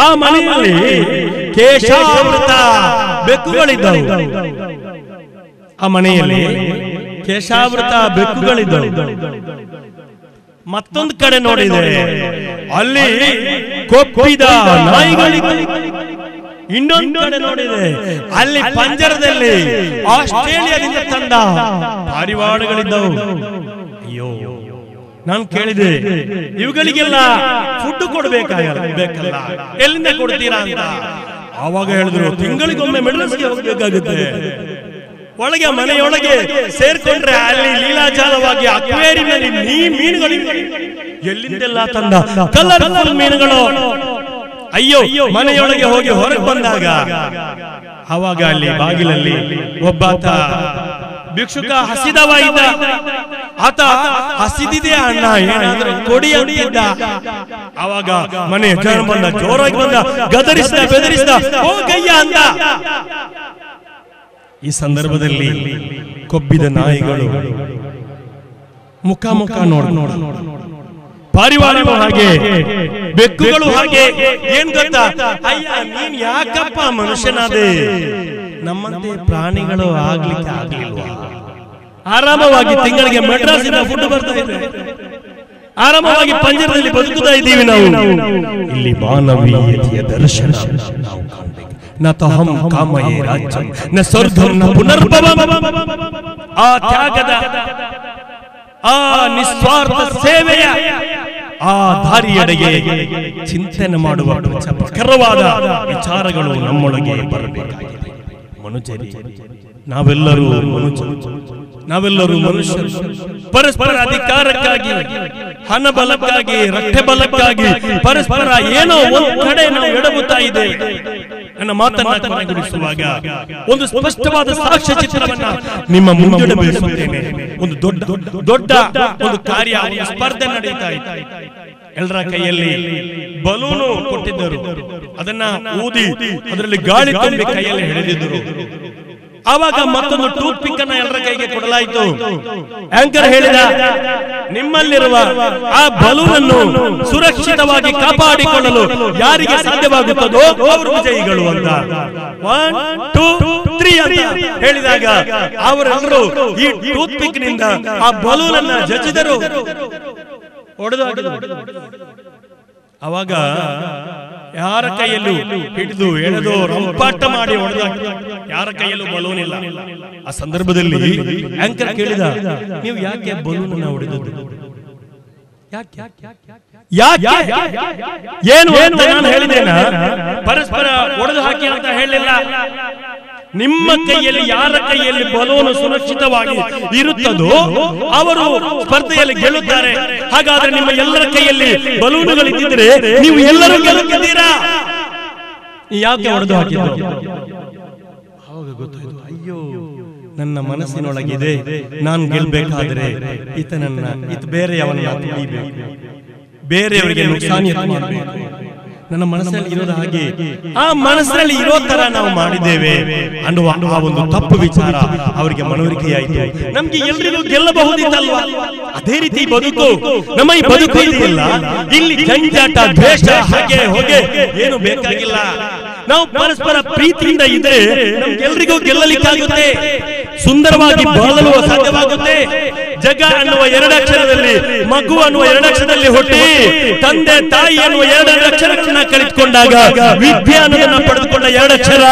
S2: ಆ ಮನೆಯಲ್ಲಿ ಕೇಶಾವೃತ ಬೆಕ್ಕುಗಳಿದ್ದವು. ಆ ಮನೆಯಲ್ಲಿ ಕೇಶಾವೃತ ಬೆಕ್ಕುಗಳಿದ್ದವು.
S1: ಮತ್ತೊಂದು ಕಡೆ ನೋಡಿದೆ, ಅಲ್ಲಿ ಕೊಬ್ಬಿದ ನಾಯಿಗಳಿವೆ. ಇನ್ನೊಂದು ಕಡೆ ನೋಡಿದೆ, ಅಲ್ಲಿ ಪಂಜರದಲ್ಲಿ ಆಸ್ಟ್ರೇಲಿಯಾದಿಂದ ತಂದ ಪಾರಿವಾಳಗಳಿದ್ದವು. ಅಯ್ಯೋ, ನಾನು ಕೇಳಿದೆ, ಇವುಗಳಿಗೆಲ್ಲ ಫುಡ್ ಕೊಡ್ಬೇಕಲ್ಲ, ಎಲ್ಲಿಂದ ಕೊಡ್ತೀರಾ ಅಂತ. ಆವಾಗ ಹೇಳಿದ್ರು, ತಿಂಗಳಿಗೊಮ್ಮೆ ಮೆಡ್ರಸ್ಗೆ ಹೋಗ್ಬೇಕಾಗುತ್ತೆ. ಒಳಗೆ ಮನೆಯೊಳಗೆ ಸೇರ್ಕೊಂಡ್ರೆ ಅಲ್ಲಿ ಲೀಲಾಜಾಲವಾಗಿ ಅಕ್ವೇರಿಯಂನಲ್ಲಿ ಮೀನುಗಳಿವೆ. ಎಲ್ಲಿಂದೆಲ್ಲ ತಂದ ಕಲರ್ಫುಲ್ ಮೀನುಗಳು. ಅಯ್ಯೋ, ಮನೆಯೊಳಗೆ ಹೋಗಿ ಹೊರಗೆ ಬಂದಾಗ ಆವಾಗ ಅಲ್ಲಿ ಬಾಗಿಲಲ್ಲಿ ಒಬ್ಬಾತ ಭಿಕ್ಷುಕ ಹಸಿದವ ಇದ್ದ. ಆತ ಹಸಿದಿದೆ ಅಣ್ಣ ಕೊಡಿ ಅಂತಿದ್ದ. ಆವಾಗ ಮನೆ ಜನ ಬಂದ, ಜೋರಾಗಿ ಬಂದ, ಗದರಿಸಿದ, ಬೆದರಿಸಿದ, ಹೋಗಯ್ಯ ಅಂದ. ಈ ಸಂದರ್ಭದಲ್ಲಿ ಕೊಬ್ಬಿದ ನಾಯಿಗಳು ಮುಖ ನೋಡ, ಪಾರಿವಾಳಗಳು ಹಾಗೆ, ಬೆಕ್ಕುಗಳು ಹಾಗೆ. ಏನ್ ಗೊತ್ತಾ, ಅಯ್ಯ ನೀನ್ ಯಾಕಪ್ಪ ಮನುಷ್ಯನಾದೆ, ನಮ್ಮಂತೆ ಪ್ರಾಣಿಗಳು ಆಗ್ಲಿಕ್ಕೆ ಆಗ್ಲಿಲ್ವಾ? ಆರಾಮವಾಗಿ ತಿಂಗಳಿಗೆ ಮೆಡ್ರಾಸಿಂದ ಫುಡ್ ಬರ್ತಾ ಇದೆ, ಆರಾಮವಾಗಿ ಪಂಜರದಲ್ಲಿ ಬದುಕುತ್ತಾ ಇದ್ದೀವಿ ನಾವು. ಇಲ್ಲಿ ಮಾನವೀಯತೆಯ ದರ್ಶನ ನಾವು ಕಾಣಬೇಕು. ನ ತಹಂ ಕಾಮಯೇ ರಾಜ್ಯಂ ನ ಸ್ವರ್ಗಂ ನ ಪುನರ್ಭವಂ. ಆ ತ್ಯಾಗದ, ಆ ನಿಸ್ವಾರ್ಥ ಸೇವೆಯ ಆ ದಾರಿಯಡೆಗೆ ಚಿಂತನೆ ಮಾಡುವ ಪ್ರಖರವಾದ ವಿಚಾರಗಳು ನಮ್ಮೊಳಗೆ ಬರಬೇಕಾಗಿದೆ. ಮನುಜರಿ, ನಾವೆಲ್ಲರೂ ಮನುಷ್ಯರು. ಪರಸ್ಪರ ಅಧಿಕಾರಕ್ಕಾಗಿ, ಹಣ ಬಲಕ್ಕಾಗಿ, ರಟ್ಟೆ ಬಲಕ್ಕಾಗಿ ಪರಸ್ಪರ ಏನೋ ಒಂದು ಕಡೆ ನಾವು ಎಡಗುತ್ತಾ ಇದೆ. ನನ್ನ ಮಾತನ್ನ ಕೊನೆಗೊಳಿಸುವಾಗ ಒಂದು ಸ್ಪಷ್ಟವಾದ ಸಾಕ್ಷ್ಯ ಚಿತ್ರವನ್ನ ನಿಮ್ಮ ಮುಂದಿಡಬೇಸುತ್ತೇನೆ. ಒಂದು ದೊಡ್ಡ ಒಂದು ಕಾರ್ಯ, ಒಂದು ಸ್ಪರ್ಧೆ ನಡೀತಾ ಇತ್ತು. ಎಲ್ಲರ ಕೈಯಲ್ಲಿ ಬಲೂನು ಕೊಟ್ಟಿದ್ದರು, ಅದನ್ನ ಊದಿ ಅದರಲ್ಲಿ ಗಾಳಿ ತುಂಬಿ ಕೈಯಲ್ಲಿ ಹಿಡಿದಿದ್ದರು. ಆವಾಗ ಮತ್ತೊಂದು ಟೂತ್ ಪಿಕ್ ಅನ್ನ ಎಲ್ಲರ ಕೈಗೆ ಕೊಡಲಾಯಿತು. ಆಂಕರ್ ಹೇಳಿದ, ನಿಮ್ಮಲ್ಲಿರುವ ಆ ಬಲೂನ್ ಅನ್ನು ಸುರಕ್ಷಿತವಾಗಿ ಕಾಪಾಡಿಕೊಳ್ಳಲು ಯಾರಿಗೆ ಸಾಧ್ಯವಾಗುತ್ತದೋ ಅವರು ವಿಜಯಿಗಳು ಅಂತ. 1 2 3 ಅಂತ ಹೇಳಿದಾಗ ಅವರೆಲ್ಲರೂ ಈ ಟೂತ್ ಪಿಕ್ ನಿಂದ ಆ ಬಲೂನ್ ಅನ್ನ ಜಜ್ಜಿದರು, ಹೊಡೆದು. ಅವಾಗ ಯಾರ ಕೈಯಲ್ಲೂ ಹಿಡಿದು ಎಳೆದು ರಂಪಾಟ ಮಾಡಿ ಹೊಡೆದ, ಯಾರ ಕೈಯಲ್ಲೂ ಬಲೂನ್ ಇಲ್ಲ. ಆ ಸಂದರ್ಭದಲ್ಲಿ ಆಂಕರ್ ಕೇಳಿದ, ನೀವು ಯಾಕೆ ಬಲೂನ್ ಅನ್ನ ಹೊಡೆದದ್ದು? ಏನು ಅಂತ ನಾನು ಹೇಳಿದ್ದೇನ? ಪರಸ್ಪರ ಹೊಡೆದು ಹಾಕಿ ಅಂತ ಹೇಳಿಲ್ಲ. ನಿಮ್ಮ ಕೈಯಲ್ಲಿ, ಯಾರ ಕೈಯಲ್ಲಿ ಬಲೂನು ಸುರಕ್ಷಿತವಾಗಿ ಇರುತ್ತದೋ ಅವರು ಸ್ಪರ್ಧೆಯಲ್ಲಿ ಗೆಲ್ಲುತ್ತಾರೆ. ಹಾಗಾದ್ರೆ ನಿಮ್ಮ ಎಲ್ಲರ ಕೈಯಲ್ಲಿ ಬಲೂನುಗಳಿದ್ದರೆ ನೀವು ಎಲ್ಲರೂ ಗೆಲ್ಲುತ್ತಿದ್ದೀರಾ. ಯಾಕೆ ಹೊಡೆದು ಹಾಕಿದ್ದು? ಅವಾಗ ಗೊತ್ತಾಯ್ತು, ಅಯ್ಯೋ ನನ್ನ ಮನಸ್ಸಿನೊಳಗಿದೆ, ನಾನು ಗೆಲ್ಬೇಕಾದ್ರೆ ಈತ ಬೇರೆಯವನ್ನ ತುಳಿಬೇಕು, ಬೇರೆಯವರಿಗೆ ನುಕ್ಸಾನಿ ಮಾಡಬೇಕು. ನನ್ನ ಮನಸ್ಸಲ್ಲಿ ಇರೋದು ಹಾಗೆ, ಆ ಮನಸ್ಸಲ್ಲಿ ಇರೋ ತರ ನಾವು ಮಾಡಿದ್ದೇವೆ ಅನ್ನುವ ಆ ಒಂದು ತಪ್ಪು ವಿಚಾರ ಅವರಿಗೆ ಮನವರಿಕೆಯಾಯಿತು. ನಮ್ಗೆ ಎಲ್ರಿಗೂ ಗೆಲ್ಲಬಹುದಿತ್ತಲ್ವಾ? ಅದೇ ರೀತಿ ಬದುಕು, ನಮ್ಮ ಈ ಬದುಕು ಇದೆಯಲ್ಲ, ಇಲ್ಲಿ ಜಂಜಾಟ, ದ್ವೇಷ, ಹಾಗೆ ಹೋಗೆ ಏನು ಬೇಕಾಗಿಲ್ಲ. ನಾವು ಪರಸ್ಪರ ಪ್ರೀತಿಯಿಂದ ಇದ್ರೆ ನಮ್ಗೆಲ್ರಿಗೂ ಗೆಲ್ಲಲಿಕ್ಕಾಗುತ್ತೆ, ಸುಂದರವಾಗಿ ಬಾಳಲು ಸಾಧ್ಯವಾಗುತ್ತೆ. ಜಗ ಅನ್ನುವ 2 ಅಕ್ಷರದಲ್ಲಿ, ಮಗು ಅನ್ನುವ 2 ಅಕ್ಷರದಲ್ಲಿ ಹುಟ್ಟಿ ತಂದೆ ತಾಯಿ ಅನ್ನುವ 2 ಅಕ್ಷರಗಳನ್ನ ಕಲಿತುಕೊಂಡಾಗ, ವಿದ್ಯೆ ಅನ್ನೋದನ್ನ ಪಡೆದುಕೊಂಡ 2 ಅಕ್ಷರ,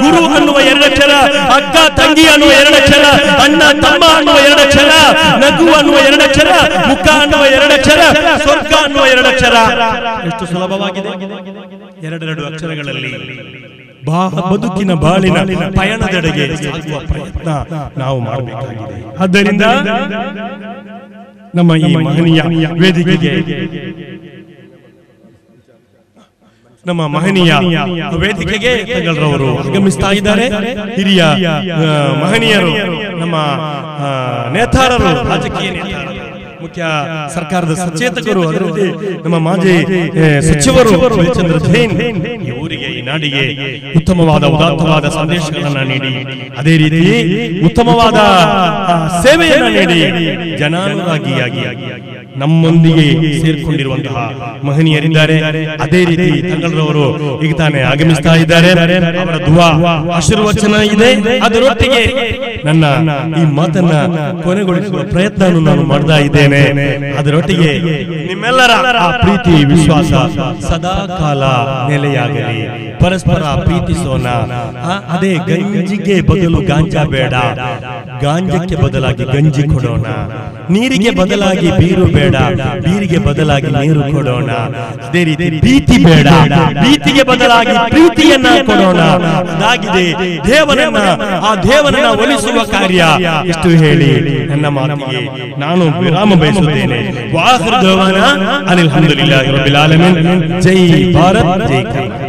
S1: ಗುರು ಅನ್ನುವ 2 ಅಕ್ಷರ, ಅಕ್ಕ ತಂಗಿ ಅನ್ನುವ 2 ಅಕ್ಷರ, ಅಣ್ಣ ತಮ್ಮ ಅನ್ನುವ 2 ಅಕ್ಷರ, ನಗು ಅನ್ನುವ 2 ಅಕ್ಷರ, ಮುಖ ಅನ್ನುವ 2 ಅಕ್ಷರ, ಸ್ವರ್ಗ ಅನ್ನುವ 2 ಅಕ್ಷರ. ಎಷ್ಟು ಸುಲಭವಾಗಿದೆ! 2 ಅಕ್ಷರಗಳಲ್ಲಿ ಬದುಕಿನ ಬಾಳಿನ ಪಯಣದೆಡೆಗೆ ಸಾಗುವ ಪ್ರಯತ್ನ ನಾವು ಮಾಡಬೇಕಾಗಿದೆ. ಆದ್ದರಿಂದ ನಮ್ಮ ಈ ಮಹನೀಯ ವೇದಿಕೆಗೆ, ನಮ್ಮ ಮಹನೀಯ ವೇದಿಕೆಗೆ ತಗಳರವರು ಆಗಮಿಸ್ತಾ ಇದ್ದಾರೆ. ಹಿರಿಯ ಮಹನೀಯರು, ನಮ್ಮ ನೇತಾರರು, ರಾಜಕೀಯ ನೇತಾರರು, ಮುಖ್ಯ ಸರ್ಕಾರದ ಸಚೇತಕರು, ಅದರಲ್ಲಿ ನಮ್ಮ ಮಾಜಿ ಸಚಿವರು ಚಂದ್ರ ಜೈನ್, ಇವರಿಗೆ ಈ ನಾಡಿಗೆ ಉತ್ತಮವಾದ ಉದಾತ್ತವಾದ ಸಂದೇಶಗಳನ್ನ ನೀಡಿ, ಅದೇ ರೀತಿ ಉತ್ತಮವಾದ ಸೇವೆಯನ್ನ ನೀಡಿ ಜನಾನುರಾಗಿಯಾಗಿ
S2: ನಮ್ಮೊಂದಿಗೆ ಸೇರ್ಕೊಂಡಿರುವಂತಹ ಮಹನೀಯರಿದ್ದಾರೆ. ಅದೇ ರೀತಿ ತಂಗಳರವರು ಈಗ ತಾನೇ ಆಗಮಿಸ್ತಾ ಇದ್ದಾರೆ. ಅವರ ದುವಾ ಆಶೀರ್ವಚನ ಇದೆ. ಅದರೊಟ್ಟಿಗೆ ನನ್ನ ಈ ಮಾತನ್ನ ಕೊನೆಗೊಳಿಸುವ ಪ್ರಯತ್ನ ನಾನು ಮಾಡ್ತಾ ಇದ್ದೇನೆ. ಅದರೊಟ್ಟಿಗೆ ನಿಮ್ಮೆಲ್ಲರ ಆ ಪ್ರೀತಿ ವಿಶ್ವಾಸ ಸದಾ ಕಾಲ ನೆಲೆಯಾಗಲಿ. ಪರಸ್ಪರ ಪ್ರೀತಿಸೋಣ. ಅದೇ ಗಂಜಿಗೆ ಬದಲು ಗಾಂಜಾ ಬೇಡ, ಗಾಂಜಕ್ಕೆ ಬದಲಾಗಿ ಗಂಜಿ ಕೊಡೋಣ. ನೀರಿಗೆ ಬದಲಾಗಿ ಬೀರು ಬೇಡ, ಬೀರಿಗೆ ಬದಲಾಗಿ ನೀರು ಕೊಡೋಣ. ಅದೇ ರೀತಿ ಪ್ರೀತಿ ಬೇಡ, ಪ್ರೀತಿಗೆ ಬದಲಾಗಿ ಪ್ರೀತಿಯನ್ನ ಕೊಡೋಣ. ಅದಾಗಿದೆ ಆ ದೇವರನ್ನ ಒಲಿಸುವ ಕಾರ್ಯ. ಇಷ್ಟು ಹೇಳಿ ನನ್ನ ಮಾತಿಗೆ ನಾನು ವಿರಾಮ ಬಯಸುತ್ತೇನೆ. ವಾಹಿರ್ ದವಾನ ಅನಿಲ್ ಹಮ್ದುಲಿಲ್ಲಾಹಿ ರಬ್ಬಿಲ್ ಆಲಮೀನ್. ಜೈ ಭಾರತ್, ಜೈ ಕರ್ನಾಟಕ.